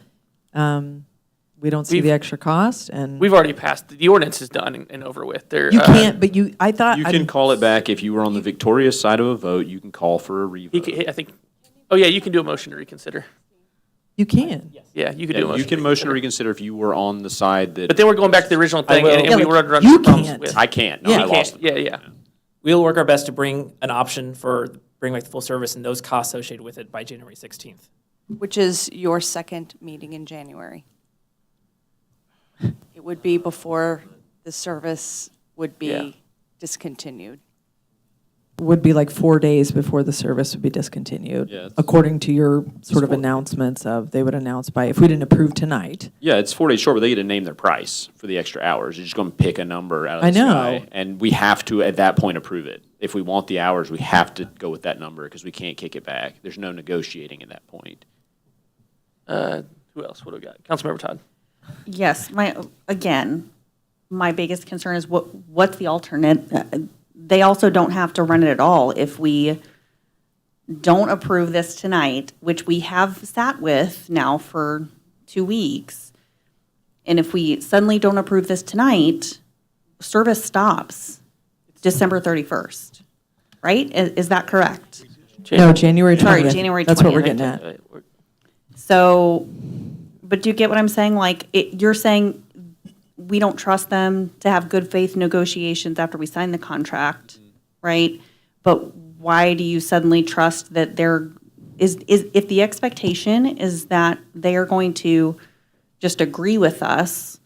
We don't see the extra cost, and We've already passed, the ordinance is done and over with. There, you can't, but I thought. You can call it back if you were on the victorious side of a vote. You can call for a He revote. I think, oh yeah, you can do a motion to reconsider. You can. Yeah, you can do a Yeah, motion. you can motion to reconsider if you were on the side that. But then we're going back to the original thing, will. and Yeah, we like, were running you into problems can't. with. I can't. No, Yeah. I You lost can't. them. Yeah, yeah. we'll work our best to bring an option for bring back the full service and those costs associated with it by January 16th. Which is your second meeting in January. It would be before the service would Yeah. be discontinued. Would be like 4 days before the service would be discontinued, Yeah, it's- according to your sort of 4 announcements of, they would announce by, if we didn't approve tonight. Yeah, it's 4 days short, but they get to name their price for the extra hours. You're just going to pick a number out of I the know. sky. And we have to, at that point, approve it. If we want the hours, we have to go with that number because we can't kick it back. There's no negotiating at that point. Who else? What do we got? Councilmember Todd. Yes, my biggest concern is what's the alternate? They also don't have to run it at all if we don't approve this tonight, which we have sat with now for 2 weeks. And if we suddenly don't approve this tonight, service stops December 31st, right? Is that correct? No, January 20th. Sorry, January That's what we're 20th. getting at. So, but do you get what I'm saying? Like, you're saying we don't trust them to have good faith negotiations after we sign the contract, right? But why do you suddenly trust that if the expectation is that they are going to just agree with us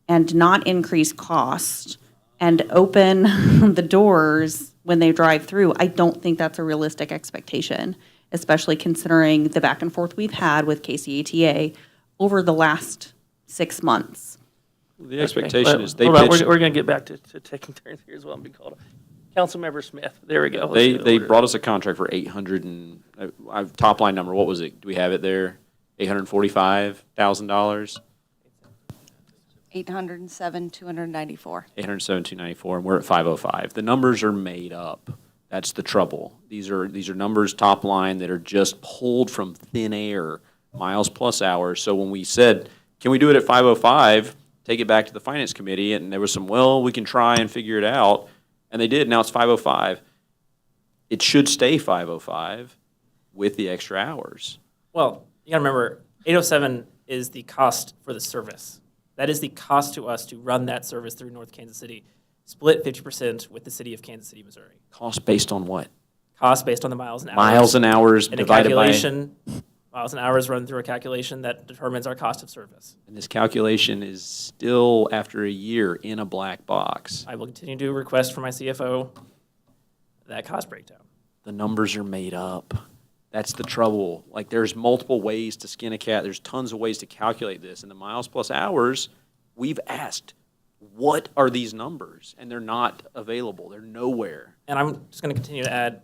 and not increase cost and open the doors when they drive through, I don't think that's a realistic expectation, especially considering the back and forth we've had with KCATA over the last 6 months. The expectation is they Hold on, pitched. we're going to get back to taking turns here as well and be called. Councilmember Smith, there we go. Let's They get it they ordered. brought us a contract for 800 and top line number. What was it? Do we have it there? $845,000. 807, 294. 807,294, and we're at 505. The numbers are made up. That's the trouble. These are numbers top line that are just pulled from thin air, miles plus hours. So when we said, can we do it at 505? Take it back to the finance committee, and there was some, well, we can try and figure it out, and they did. Now it's 505. It should stay 505 with the extra hours. Well, you gotta remember, 807 is the cost for the service. That is the cost to us to run that service through North Kansas City, split 50% with the city of Kansas City, Missouri. Cost based on what? Cost based on the miles and hours. Miles and hours And a divided by. calculation, miles and hours run through a calculation that determines our cost of service. And this calculation is still, after a year, in a black box. I will continue to request from my CFO that cost breakdown. The numbers are made up. That's the trouble. Like, there's multiple ways to skin a cat. There's tons of ways to calculate this. And the miles plus hours, we've asked, what are these numbers? And they're not available. They're nowhere. And I'm just going to continue to add,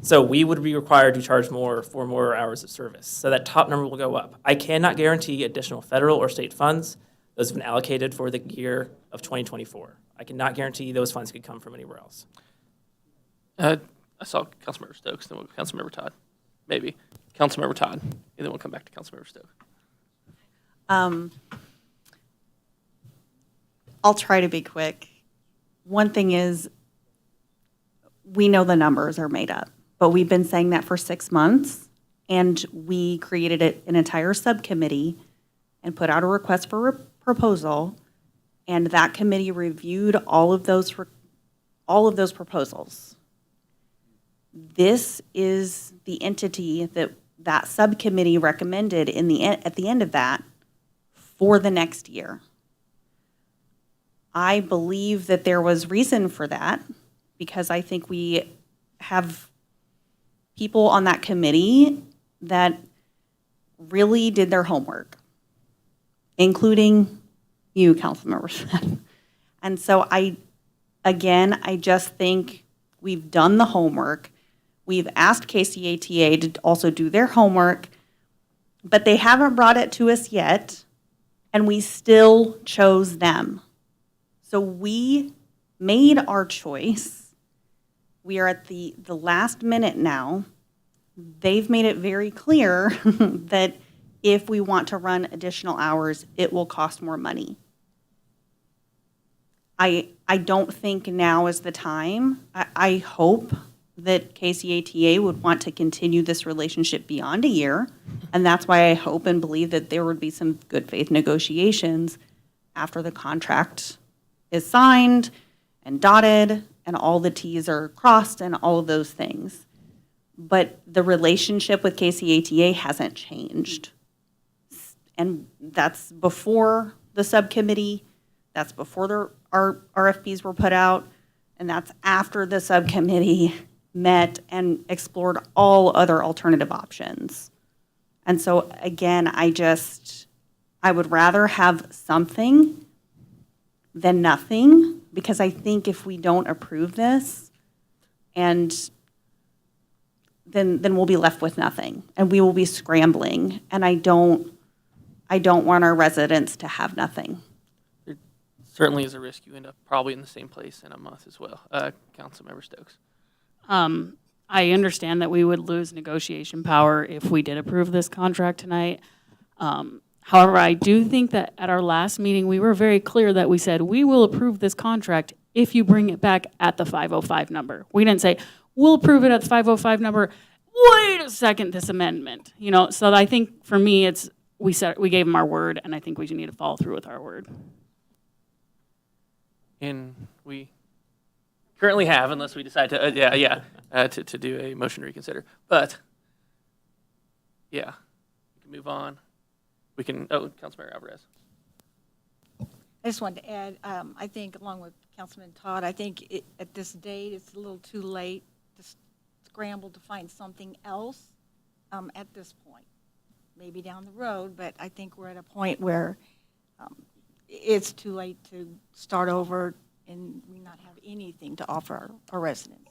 so we would be required to charge more for more hours of service. So that top number will go up. I cannot guarantee additional federal or state funds. Those have been allocated for the year of 2024. I cannot guarantee those funds could come from anywhere else. I saw Councilmember Stokes, then we'll go Councilmember Todd. Maybe. Councilmember Todd, and then we'll come back to Councilmember Stokes. I'll try to be quick. One thing is, we know the numbers are made up, but we've been saying that for 6 months, and we created an entire subcommittee and put out a request for a proposal, and that committee reviewed all of those proposals. This is the entity that subcommittee recommended at the end of that for the next year. I believe that there was reason for that because I think we have people on that committee that really did their homework, including you, Councilmember Smith. And so I just think we've done the homework. We've asked KCATA to also do their homework, but they haven't brought it to us yet, and we still chose them. So we made our choice. We are at the last minute now. They've made it very clear that if we want to run additional hours, it will cost more money. I don't think now is the time. I hope that KCATA would want to continue this relationship beyond a year, and that's why I hope and believe that there would be some good faith negotiations after the contract is signed and dotted and all the Ts are crossed and all of those things. But the relationship with KCATA hasn't changed. And that's before the subcommittee, that's before our RFPs were put out, and that's after the subcommittee met and explored all other alternative options. And so again, I would rather have something than nothing, because I think if we don't approve this, and then we'll be left with nothing, and we will be scrambling, and I don't want our residents to have nothing. There certainly is a risk you end up probably in the same place in a month as well. Councilmember Stokes. I understand that we would lose negotiation power if we did approve this contract tonight. However, I do think that at our last meeting, we were very clear that we said, we will approve this contract if you bring it back at the 505 number. We didn't say, we'll approve it at the 505 number. Wait a second, this amendment. So I think for me, we gave them our word, and I think we need to follow through with our word. And we currently have, unless we decide to, to do a motion to reconsider. But, yeah, we can move on. We can, Councilmember Alvarez. I just wanted to add, I think along with Councilman Todd, I think at this date, it's a little too late to scramble to find something else at this point. Maybe down the road, but I think we're at a point where it's too late to start over and we not have anything to offer our residents.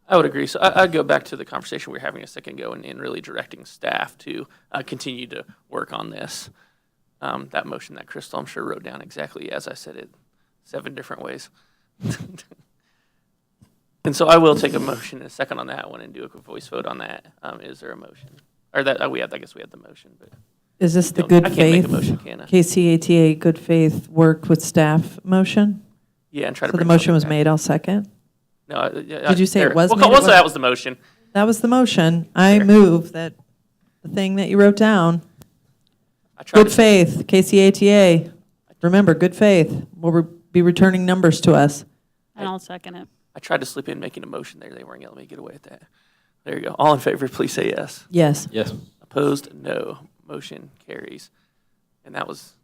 I would agree. So I'd go back to the conversation we were having a second ago and really directing staff to continue to work on this. That motion that Crystal, I'm sure, wrote down exactly as I said it 7 different ways. And so I will take a motion in a second on that one and do a voice vote on that. Is there a motion? Or that I guess we had the motion, but Is this the I good can't make a faith, motion, can I? KCATA good faith work with staff motion? Yeah, and try to. So the bring motion something was back. made, I'll second. No, Did you say it was Well, made? also that was the motion. That was the motion. I There. move that the thing that you wrote down, I tried good to- faith, KCATA, remember, good faith, will be returning numbers to us. And I'll second it. I tried to slip in making a motion there. They weren't going to let me get away with that. There you go. All in favor, please say yes. Yes. Yes. Opposed, no. Motion carries. And that was,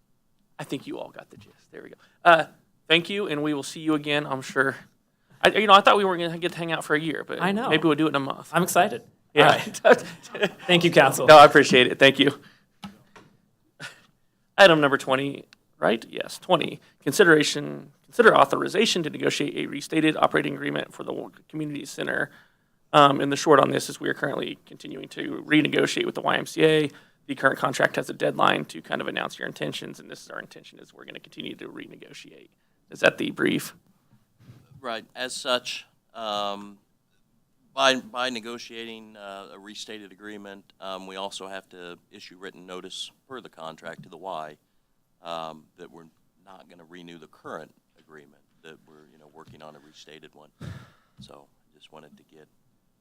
I think you all got the gist. There we go. Thank you, and we will see you again, I'm sure. I thought we weren't going to get to hang out for a year, but I know. maybe we'll do it in a month. I'm excited. Yeah. Thank you, council. No, I appreciate it. Thank you. Item number 20, right? Yes, 20. Consider authorization to negotiate a restated operating agreement for the community center. And the short on this is we are currently continuing to renegotiate with the YMCA. The current contract has a deadline to kind of announce your intentions, and this is our intention, is we're going to continue to renegotiate. Is that the brief? Right. As such, by negotiating a restated agreement, we also have to issue written notice per the contract to the Y that we're not going to renew the current agreement, that we're working on a restated one. So I just wanted to get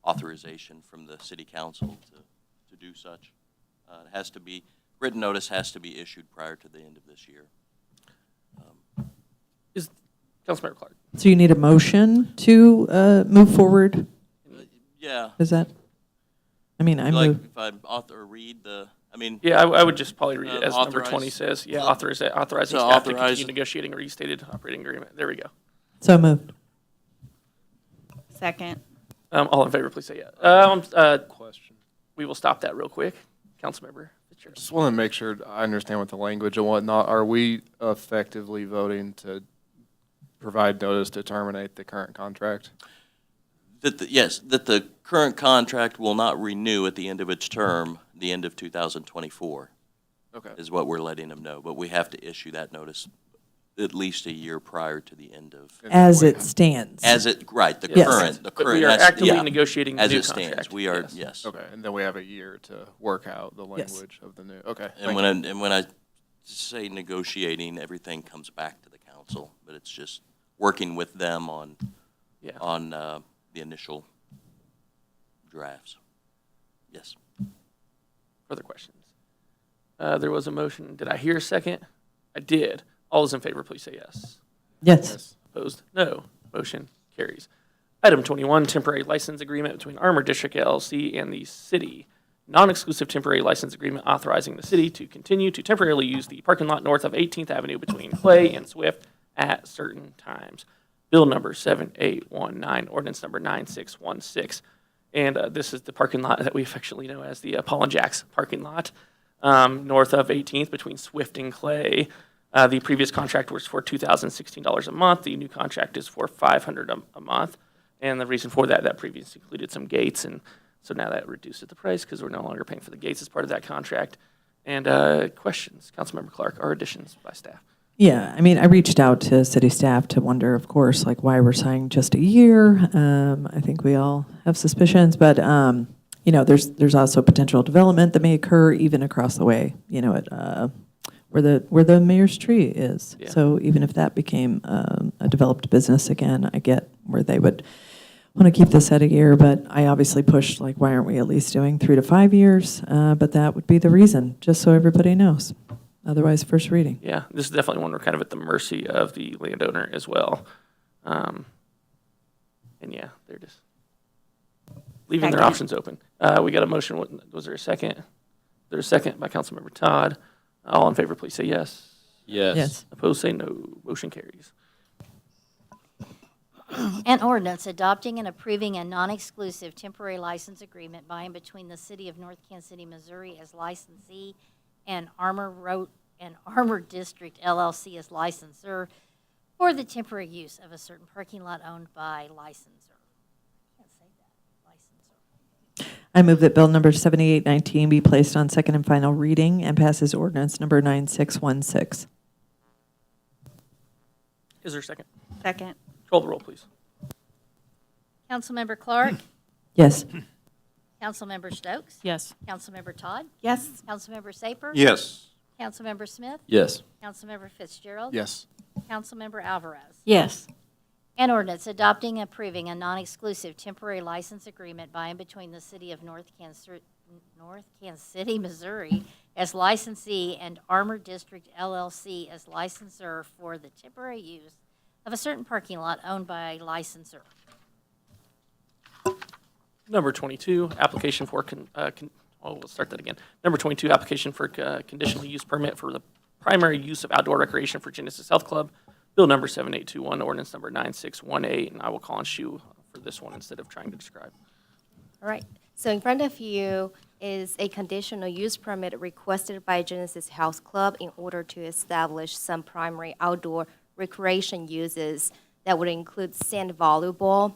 authorization from the city council to do such. It has to be, written notice has to be issued prior to the end of this year. Is Councilmember Clark? So you need a motion to move forward? Yeah. Is that? I mean, I Like move. if I read the, Yeah, I would just probably read it as number authorize- 20 says. Yeah, authorizing So staff to authorize- continue negotiating a restated operating agreement. There we go. So moved. Second. All in favor, please say yes. Question. we will stop that real quick. Councilmember Fitzgerald. Just want to make sure I understand what the language and whatnot. Are we effectively voting to provide notice to terminate the current contract? Yes, that the current contract will not renew at the end of its term, the end of 2024. Okay. Is what we're letting them know, but we have to issue that notice at least a year prior to the end of. As it stands. As it, right, the Yes. current, But we are that's- actively yeah, negotiating the as new it stands, contract. we are, Yes. yes. Okay, and then we have a year to work out the Yes. language of the new, okay. And when I say negotiating, everything comes back to the council, but it's just working with them on, Yeah. on the initial drafts. Yes. Further questions? There was a motion. Did I hear a second? I did. All those in favor, please say yes. Yes. Opposed? No. Motion carries. Item 21, temporary license agreement between Armor District LLC and the city. Non-exclusive temporary license agreement authorizing the city to continue to temporarily use the parking lot north of 18th Avenue between Clay and Swift at certain times. Bill number 7819, ordinance number 9616. And this is the parking lot that we affectionately know as the Paul and Jack's parking lot, north of 18th between Swift and Clay. The previous contract was for $2,016 a month. The new contract is for $500 a month. And the reason for that previous included some gates, and so now that reduces the price because we're no longer paying for the gates as part of that contract. And questions, Councilmember Clark, or additions by staff? Yeah, I mean, I reached out to city staff to wonder, of course, like why we're signing just a year. I think we all have suspicions, but you know, there's also potential development that may occur even across the way. You know, at where the mayor's tree is. Yeah. So even if that became a developed business again, I get where they would want to keep this at a year. But I obviously pushed like, why aren't we at least doing 3 to 5 years? But that would be the reason, just so everybody knows. Otherwise, first reading. Yeah, this is definitely one we're kind of at the mercy of the landowner as well. And yeah, they're just leaving their options open. We got a motion. Was there a second? There's a second by Councilmember Todd. All in favor, please say yes. Yes. Yes. Opposed, say no. Motion carries. An ordinance adopting and approving a non-exclusive temporary license agreement by and between the city of North Kansas City, Missouri as licensee and Armor District LLC as licensor for the temporary use of a certain parking lot owned by licensor. Can't say that, licensor. I move that bill number 7819 be placed on second and final reading and passes ordinance number 9616. Is there a second? Second. Call the roll, please. Councilmember Clark? Yes. Councilmember Stokes? Yes. Councilmember Todd? Yes. Councilmember Saper? Yes. Councilmember Smith? Yes. Councilmember Fitzgerald? Yes. Councilmember Alvarez? Yes. An ordinance adopting and approving a non-exclusive temporary license agreement by and between the city of North Kansas City, Missouri as licensee and Armor District LLC as licensor for the temporary use of a certain parking lot owned by a licensor. Number 22, application for, let's start that again. Number 22, application for conditional use permit for the primary use of outdoor recreation for Genesis Health Club. Bill number 7821, ordinance number 9618, and I will call on Shu for this one instead of trying to describe. All right. So in front of you is a conditional use permit requested by Genesis Health Club in order to establish some primary outdoor recreation uses that would include sand volleyball,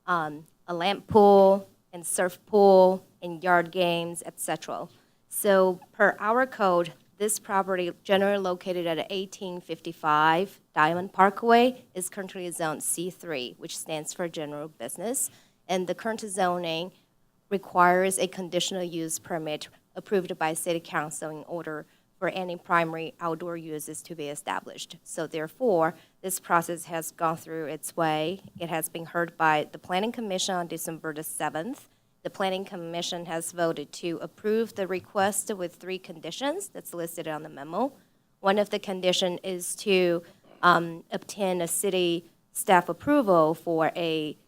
a lamp pool, and surf pool, and yard games, etc. So per our code, this property, generally located at 1855 Diamond Parkway, is currently zoned C3, which stands for general business. And the current zoning requires a conditional use permit approved by City Council in order for any primary outdoor uses to be established. So therefore, this process has gone through its way. It has been heard by the Planning Commission on December the 7th. The Planning Commission has voted to approve the request with 3 conditions that's listed on the memo. One of the conditions is to obtain a city staff approval for a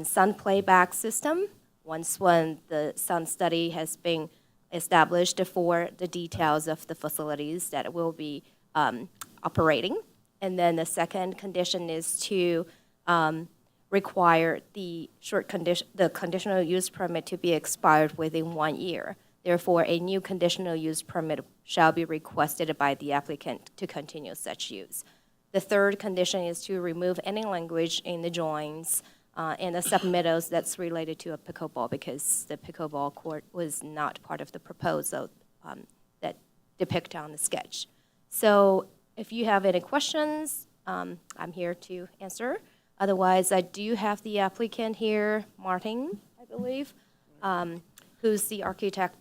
sun playback system once when the sun study has been established for the details of the facilities that will be operating. And then the second condition is to require the conditional use permit to be expired within 1 year. Therefore, a new conditional use permit shall be requested by the applicant to continue such use. The third condition is to remove any language in the drawings and the submittals that's related to a pickleball, because the pickleball court was not part of the proposal that depicted on the sketch. So if you have any questions, I'm here to answer. Otherwise, I do have the applicant here, Martin, I believe, who's the architect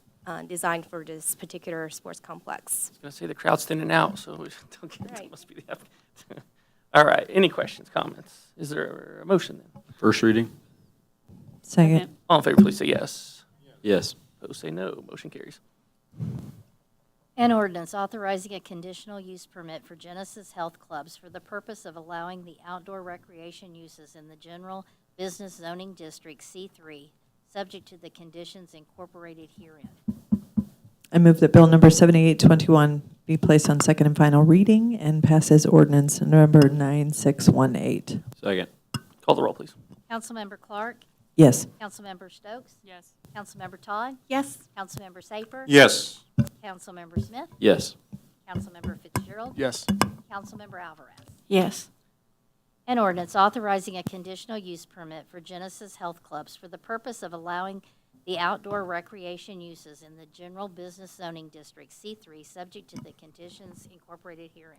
designed for this particular sports complex. I was going to say the crowd's thinning out, so we don't get, Right. it must be the applicant. All right, any questions, comments? Is there a motion then? First reading? Second. All in favor, please say yes. Yes. Opposed, say no. Motion carries. An ordinance authorizing a conditional use permit for Genesis Health Clubs for the purpose of allowing the outdoor recreation uses in the general business zoning district C3, subject to the conditions incorporated herein. I move that bill number 7821 be placed on second and final reading and pass as ordinance number 9618. Second. Call the roll, please. Councilmember Clark? Yes. Councilmember Stokes? Yes. Councilmember Todd? Yes. Councilmember Saper? Yes. Councilmember Smith? Yes. Councilmember Fitzgerald? Yes. Councilmember Alvarez? Yes. An ordinance authorizing a conditional use permit for Genesis Health Clubs for the purpose of allowing the outdoor recreation uses in the general business zoning district C3, subject to the conditions incorporated herein.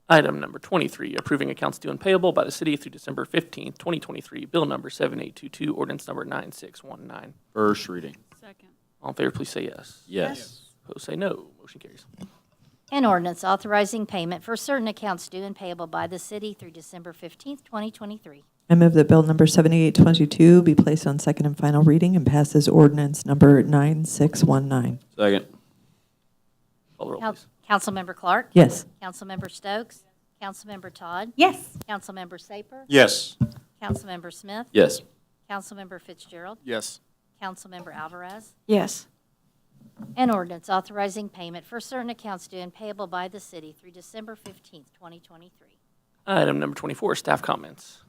Item number 23, approving accounts due and payable by the city through December 15th, 2023. Bill number 7822, ordinance number 9619. First reading? Second. All in favor, please say yes. Yes. Opposed, say no. Motion carries. An ordinance authorizing payment for certain accounts due and payable by the city through December 15th, 2023. I move that bill number 7822 be placed on second and final reading and pass as ordinance number 9619. Second. Call the roll, Coun- please. Councilmember Clark? Yes. Councilmember Stokes? Councilmember Todd? Yes. Councilmember Saper? Yes. Councilmember Smith? Yes. Councilmember Fitzgerald? Yes. Councilmember Alvarez? Yes. An ordinance authorizing payment for certain accounts due and payable by the city through December 15th, 2023. Item number 24, staff comments.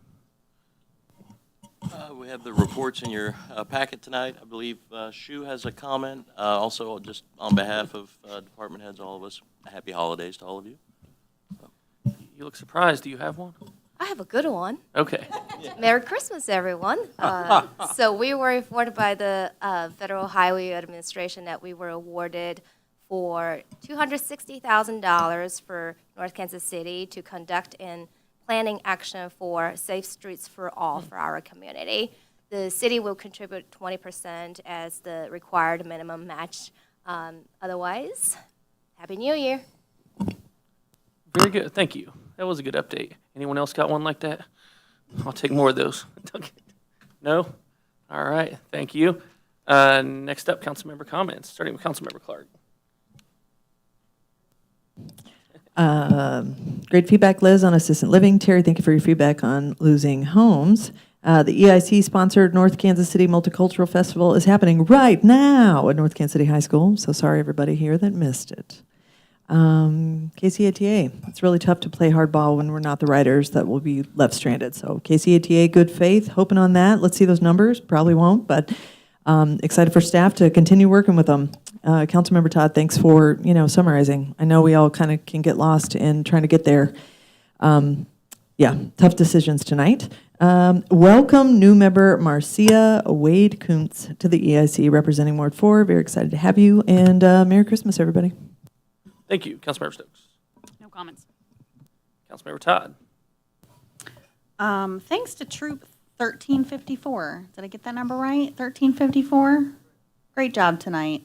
We have the reports in your packet tonight. I believe Shu has a comment. Also, just on behalf of department heads, all of us, happy holidays to all of you. You look surprised. Do you have one? I have a good one. Okay. Merry Christmas, everyone. So we were informed by the Federal Highway Administration that we were awarded for $260,000 for North Kansas City to conduct an planning action for Safe Streets for All for our community. The city will contribute 20% as the required minimum match. Otherwise, Happy New Year. Very good. Thank you. That was a good update. Anyone else got one like that? I'll take more of those. No? All right. Thank you. Next up, council member comments, starting with Councilmember Clark. Great feedback, Liz, on assistant living. Terry, thank you for your feedback on losing homes. The EIC-sponsored North Kansas City Multicultural Festival is happening right now at North Kansas City High School. So sorry, everybody here that missed it. KCATA, it's really tough to play hardball when we're not the writers that will be left stranded. So KCATA, good faith, hoping on that. Let's see those numbers. Probably won't, but excited for staff to continue working with them. Councilmember Todd, thanks for summarizing. I know we all kind of can get lost in trying to get there. Yeah, tough decisions tonight. Welcome new member Marcia Wade Kuntz to the EIC representing Ward 4. Very excited to have you, and Merry Christmas, everybody. Thank you. Councilmember Stokes. No comments. Councilmember Todd. Thanks to Troop 1354. Did I get that number right? 1354? Great job tonight.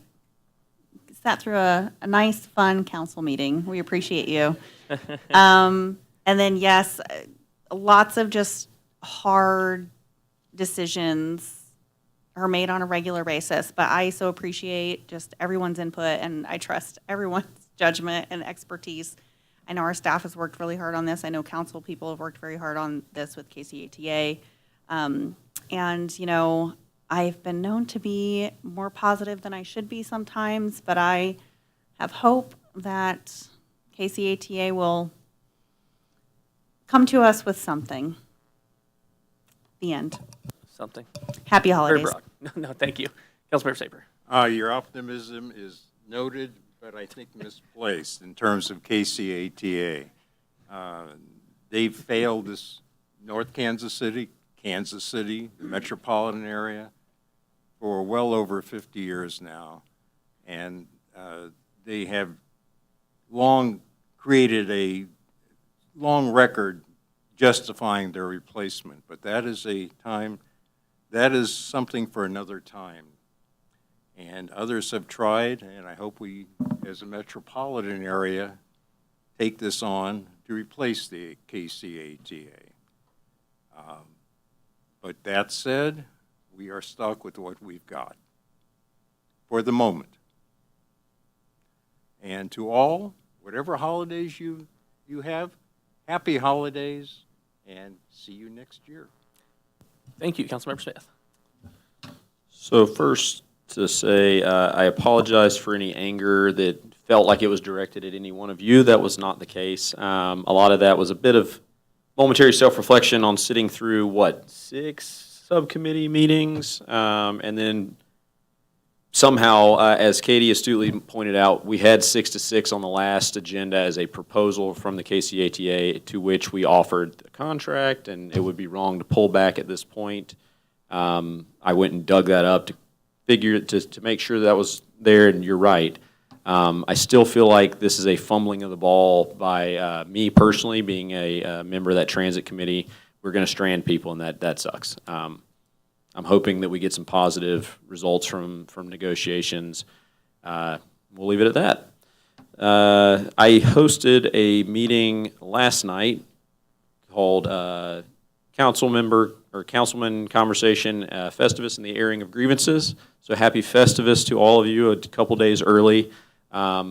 Sat through a nice, fun council meeting. We appreciate you. And then, yes, lots of just hard decisions are made on a regular basis, but I so appreciate just everyone's input, and I trust everyone's judgment and expertise. I know our staff has worked really hard on this. I know council people have worked very hard on this with KCATA. And, I've been known to be more positive than I should be sometimes, but I have hope that KCATA will come to us with something. The end. Something. Happy Very holidays. broad. No, thank you. Councilmember Saper. Your optimism is noted, but I think misplaced in terms of KCATA. They've failed this North Kansas City, the metropolitan area, for well over 50 years now. And they have long created a long record justifying their replacement. But that is something for another time. And others have tried, and I hope we, as a metropolitan area, take this on to replace the KCATA. But that said, we are stuck with what we've got for the moment. And to all, whatever holidays you have, happy holidays, and see you next year. Thank you, Councilmember Smith. So first to say, I apologize for any anger that felt like it was directed at any one of you. That was not the case. A lot of that was a bit of momentary self-reflection on sitting through, 6 subcommittee meetings, and then somehow, as Katie astutely pointed out, we had 6 to 6 on the last agenda as a proposal from the KCATA to which we offered the contract, and it would be wrong to pull back at this point. I went and dug that up to make sure that was there, and you're right. I still feel like this is a fumbling of the ball by me personally, being a member of that transit committee. We're going to strand people, and that sucks. I'm hoping that we get some positive results from negotiations. We'll leave it at that. I hosted a meeting last night called Councilman Conversation Festivus and the Airing of Grievances. So happy Festivus to all of you, a couple days early. Got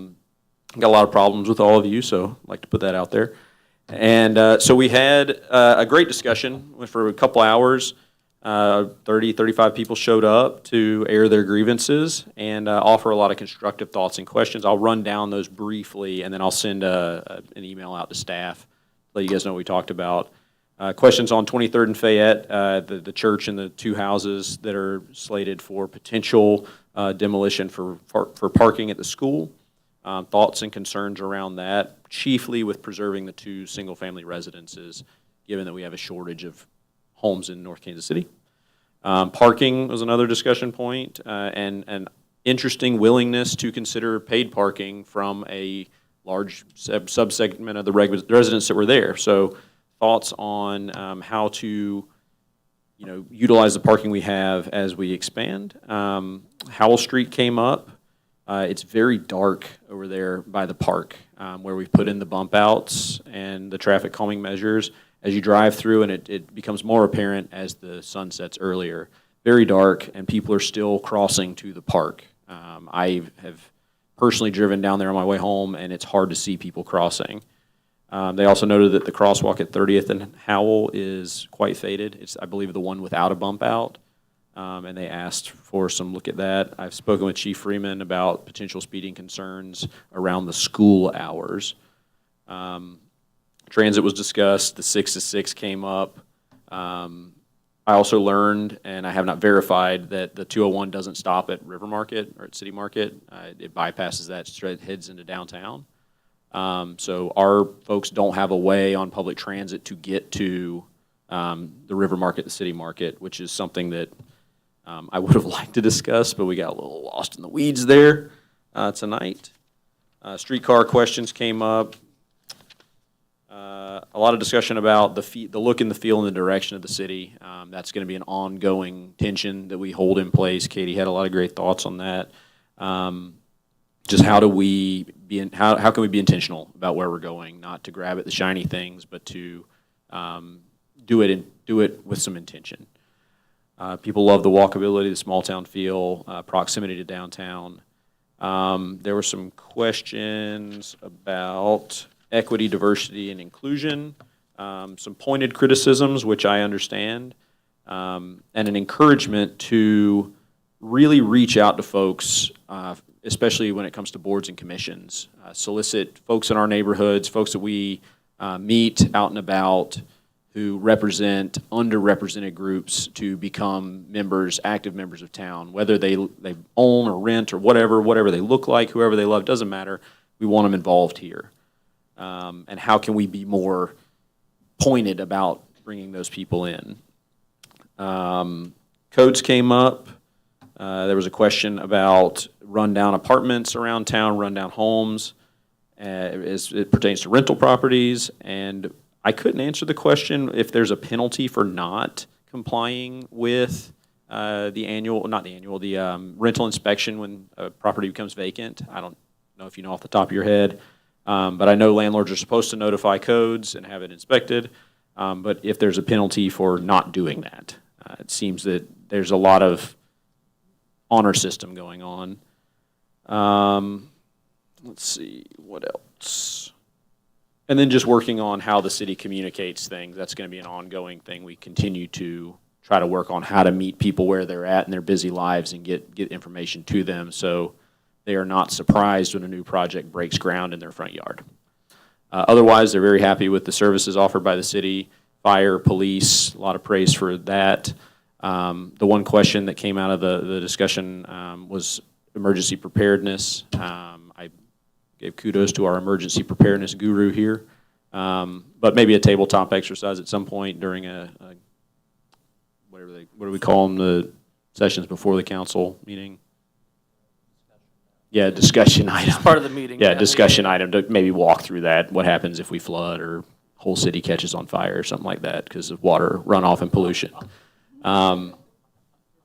a lot of problems with all of you, so I'd like to put that out there. And so we had a great discussion. Went for a couple hours. 35 people showed up to air their grievances and offer a lot of constructive thoughts and questions. I'll run down those briefly, and then I'll send an email out to staff, let you guys know what we talked about. Questions on 23rd and Fayette, the church and the 2 houses that are slated for potential demolition for parking at the school. Thoughts and concerns around that, chiefly with preserving the 2 single-family residences, given that we have a shortage of homes in North Kansas City. Parking was another discussion point, and an interesting willingness to consider paid parking from a large subsegment of the residents that were there. So thoughts on how to utilize the parking we have as we expand. Howell Street came up. It's very dark over there by the park where we've put in the bump outs and the traffic calming measures. As you drive through, and it becomes more apparent as the sun sets earlier. Very dark, and people are still crossing to the park. I have personally driven down there on my way home, and it's hard to see people crossing. They also noted that the crosswalk at 30th and Howell is quite faded. It's, I believe, the one without a bump out, and they asked for some look at that. I've spoken with Chief Freeman about potential speeding concerns around the school hours. Transit was discussed. The 6 to 6 came up. I also learned, and I have not verified, that the 201 doesn't stop at River Market or at City Market. It bypasses that, straight heads into downtown. So our folks don't have a way on public transit to get to the River Market, the City Market, which is something that I would have liked to discuss, but we got a little lost in the weeds there tonight. Streetcar questions came up. A lot of discussion about the look and the feel and the direction of the city. That's going to be an ongoing tension that we hold in place. Katie had a lot of great thoughts on that. Just how can we be intentional about where we're going, not to grab at the shiny things, but to do it with some intention. People love the walkability, the small town feel, proximity to downtown. There were some questions about equity, diversity, and inclusion, some pointed criticisms, which I understand, and an encouragement to really reach out to folks, especially when it comes to boards and commissions. Solicit folks in our neighborhoods, folks that we meet out and about, who represent underrepresented groups to become members, active members of town, whether they own or rent or whatever they look like, whoever they love, doesn't matter. We want them involved here. And how can we be more pointed about bringing those people in? Codes came up. There was a question about rundown apartments around town, rundown homes, as it pertains to rental properties. And I couldn't answer the question if there's a penalty for not complying with the rental inspection when a property becomes vacant. I don't know if you know off the top of your head. But I know landlords are supposed to notify codes and have it inspected. But if there's a penalty for not doing that, it seems that there's a lot of honor system going on. Let's see, what else? And then just working on how the city communicates things. That's going to be an ongoing thing. We continue to try to work on how to meet people where they're at in their busy lives and get information to them so they are not surprised when a new project breaks ground in their front yard. Otherwise, they're very happy with the services offered by the city, fire, police, a lot of praise for that. The one question that came out of the discussion was emergency preparedness. I gave kudos to our emergency preparedness guru here. But maybe a tabletop exercise at some point during what do we call them, the sessions before the council meeting? Yeah, discussion item. It's part of the meeting. Yeah, discussion item to maybe walk through that. What happens if we flood or whole city catches on fire or something like that because of water runoff and pollution.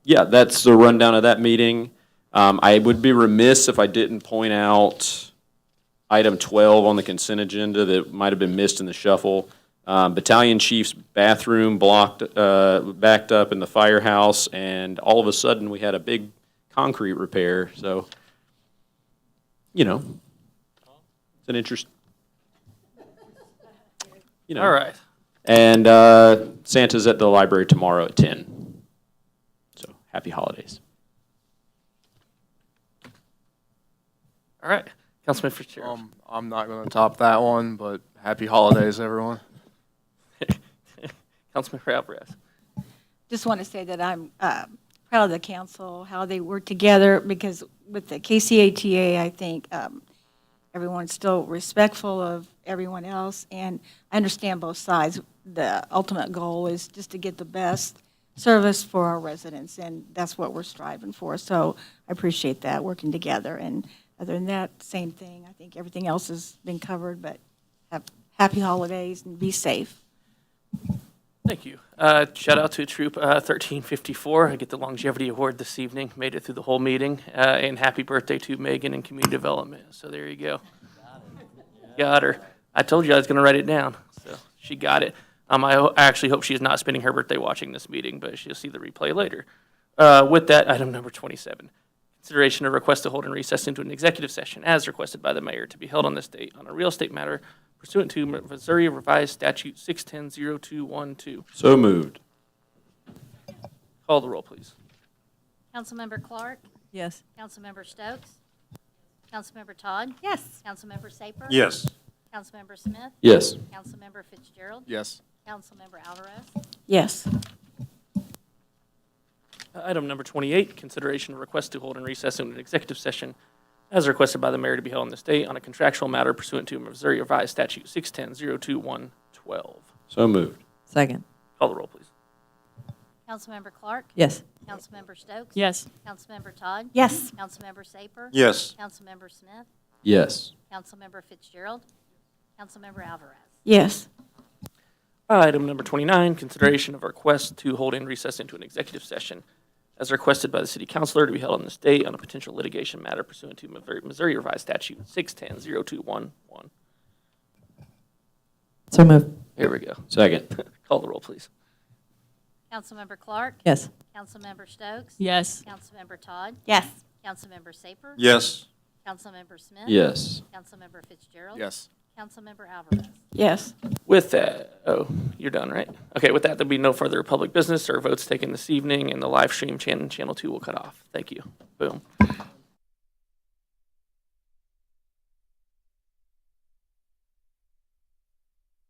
Yeah, that's the rundown of that meeting. I would be remiss if I didn't point out item 12 on the consent agenda that might have been missed in the shuffle. Battalion chief's bathroom backed up in the firehouse, and all of a sudden we had a big concrete repair. So, you know, it's an interest. You know. All right. And Santa's at the library tomorrow at 10. So happy holidays. All right. Councilman Fitzgerald. I'm not going to top that one, but happy holidays, everyone. Councilman Alvarez. Just want to say that I'm proud of the council, how they work together, because with the KCATA, I think everyone's still respectful of everyone else, and I understand both sides. The ultimate goal is just to get the best service for our residents, and that's what we're striving for. So I appreciate that, working together. And other than that, same thing. I think everything else has been covered, but have happy holidays and be safe. Thank you. Shout out to Troop 1354. I get the longevity award this evening. Made it through the whole meeting. And happy birthday to Megan in community development. So there you go. Got her. I told you I was going to write it down. So she got it. I actually hope she is not spending her birthday watching this meeting, but she'll see the replay later. With that, item number 27. Consideration of request to hold and recess into an executive session as requested by the mayor to be held on this date on a real estate matter pursuant to Missouri Revised Statute 610-0212. So moved. Call the roll, please. Councilmember Clark? Yes. Councilmember Stokes? Councilmember Todd? Yes. Councilmember Saper? Yes. Councilmember Smith? Yes. Councilmember Fitzgerald? Yes. Councilmember Alvarez? Yes. Item number 28, consideration of request to hold and recess into an executive session as requested by the mayor to be held on this date on a contractual matter pursuant to Missouri Revised Statute 610-0212. So moved. Second. Call the roll, please. Councilmember Clark? Yes. Councilmember Stokes? Yes. Councilmember Todd? Yes. Councilmember Saper? Yes. Councilmember Smith? Yes. Councilmember Fitzgerald? Councilmember Alvarez? Yes. Item number 29, consideration of a request to hold and recess into an executive session as requested by the city councilor to be held on this date on a potential litigation matter pursuant to Missouri Revised Statute 610-0211. So moved. Here we go. Second. Call the roll, please. Councilmember Clark? Yes. Councilmember Stokes? Yes. Councilmember Todd? Yes. Councilmember Saper? Yes. Councilmember Smith? Yes. Councilmember Fitzgerald? Yes. Councilmember Alvarez? Yes. With that, you're done, right? Okay, with that, there'll be no further public business or votes taken this evening, and the live stream channel 2 will cut off. Thank you. Boom.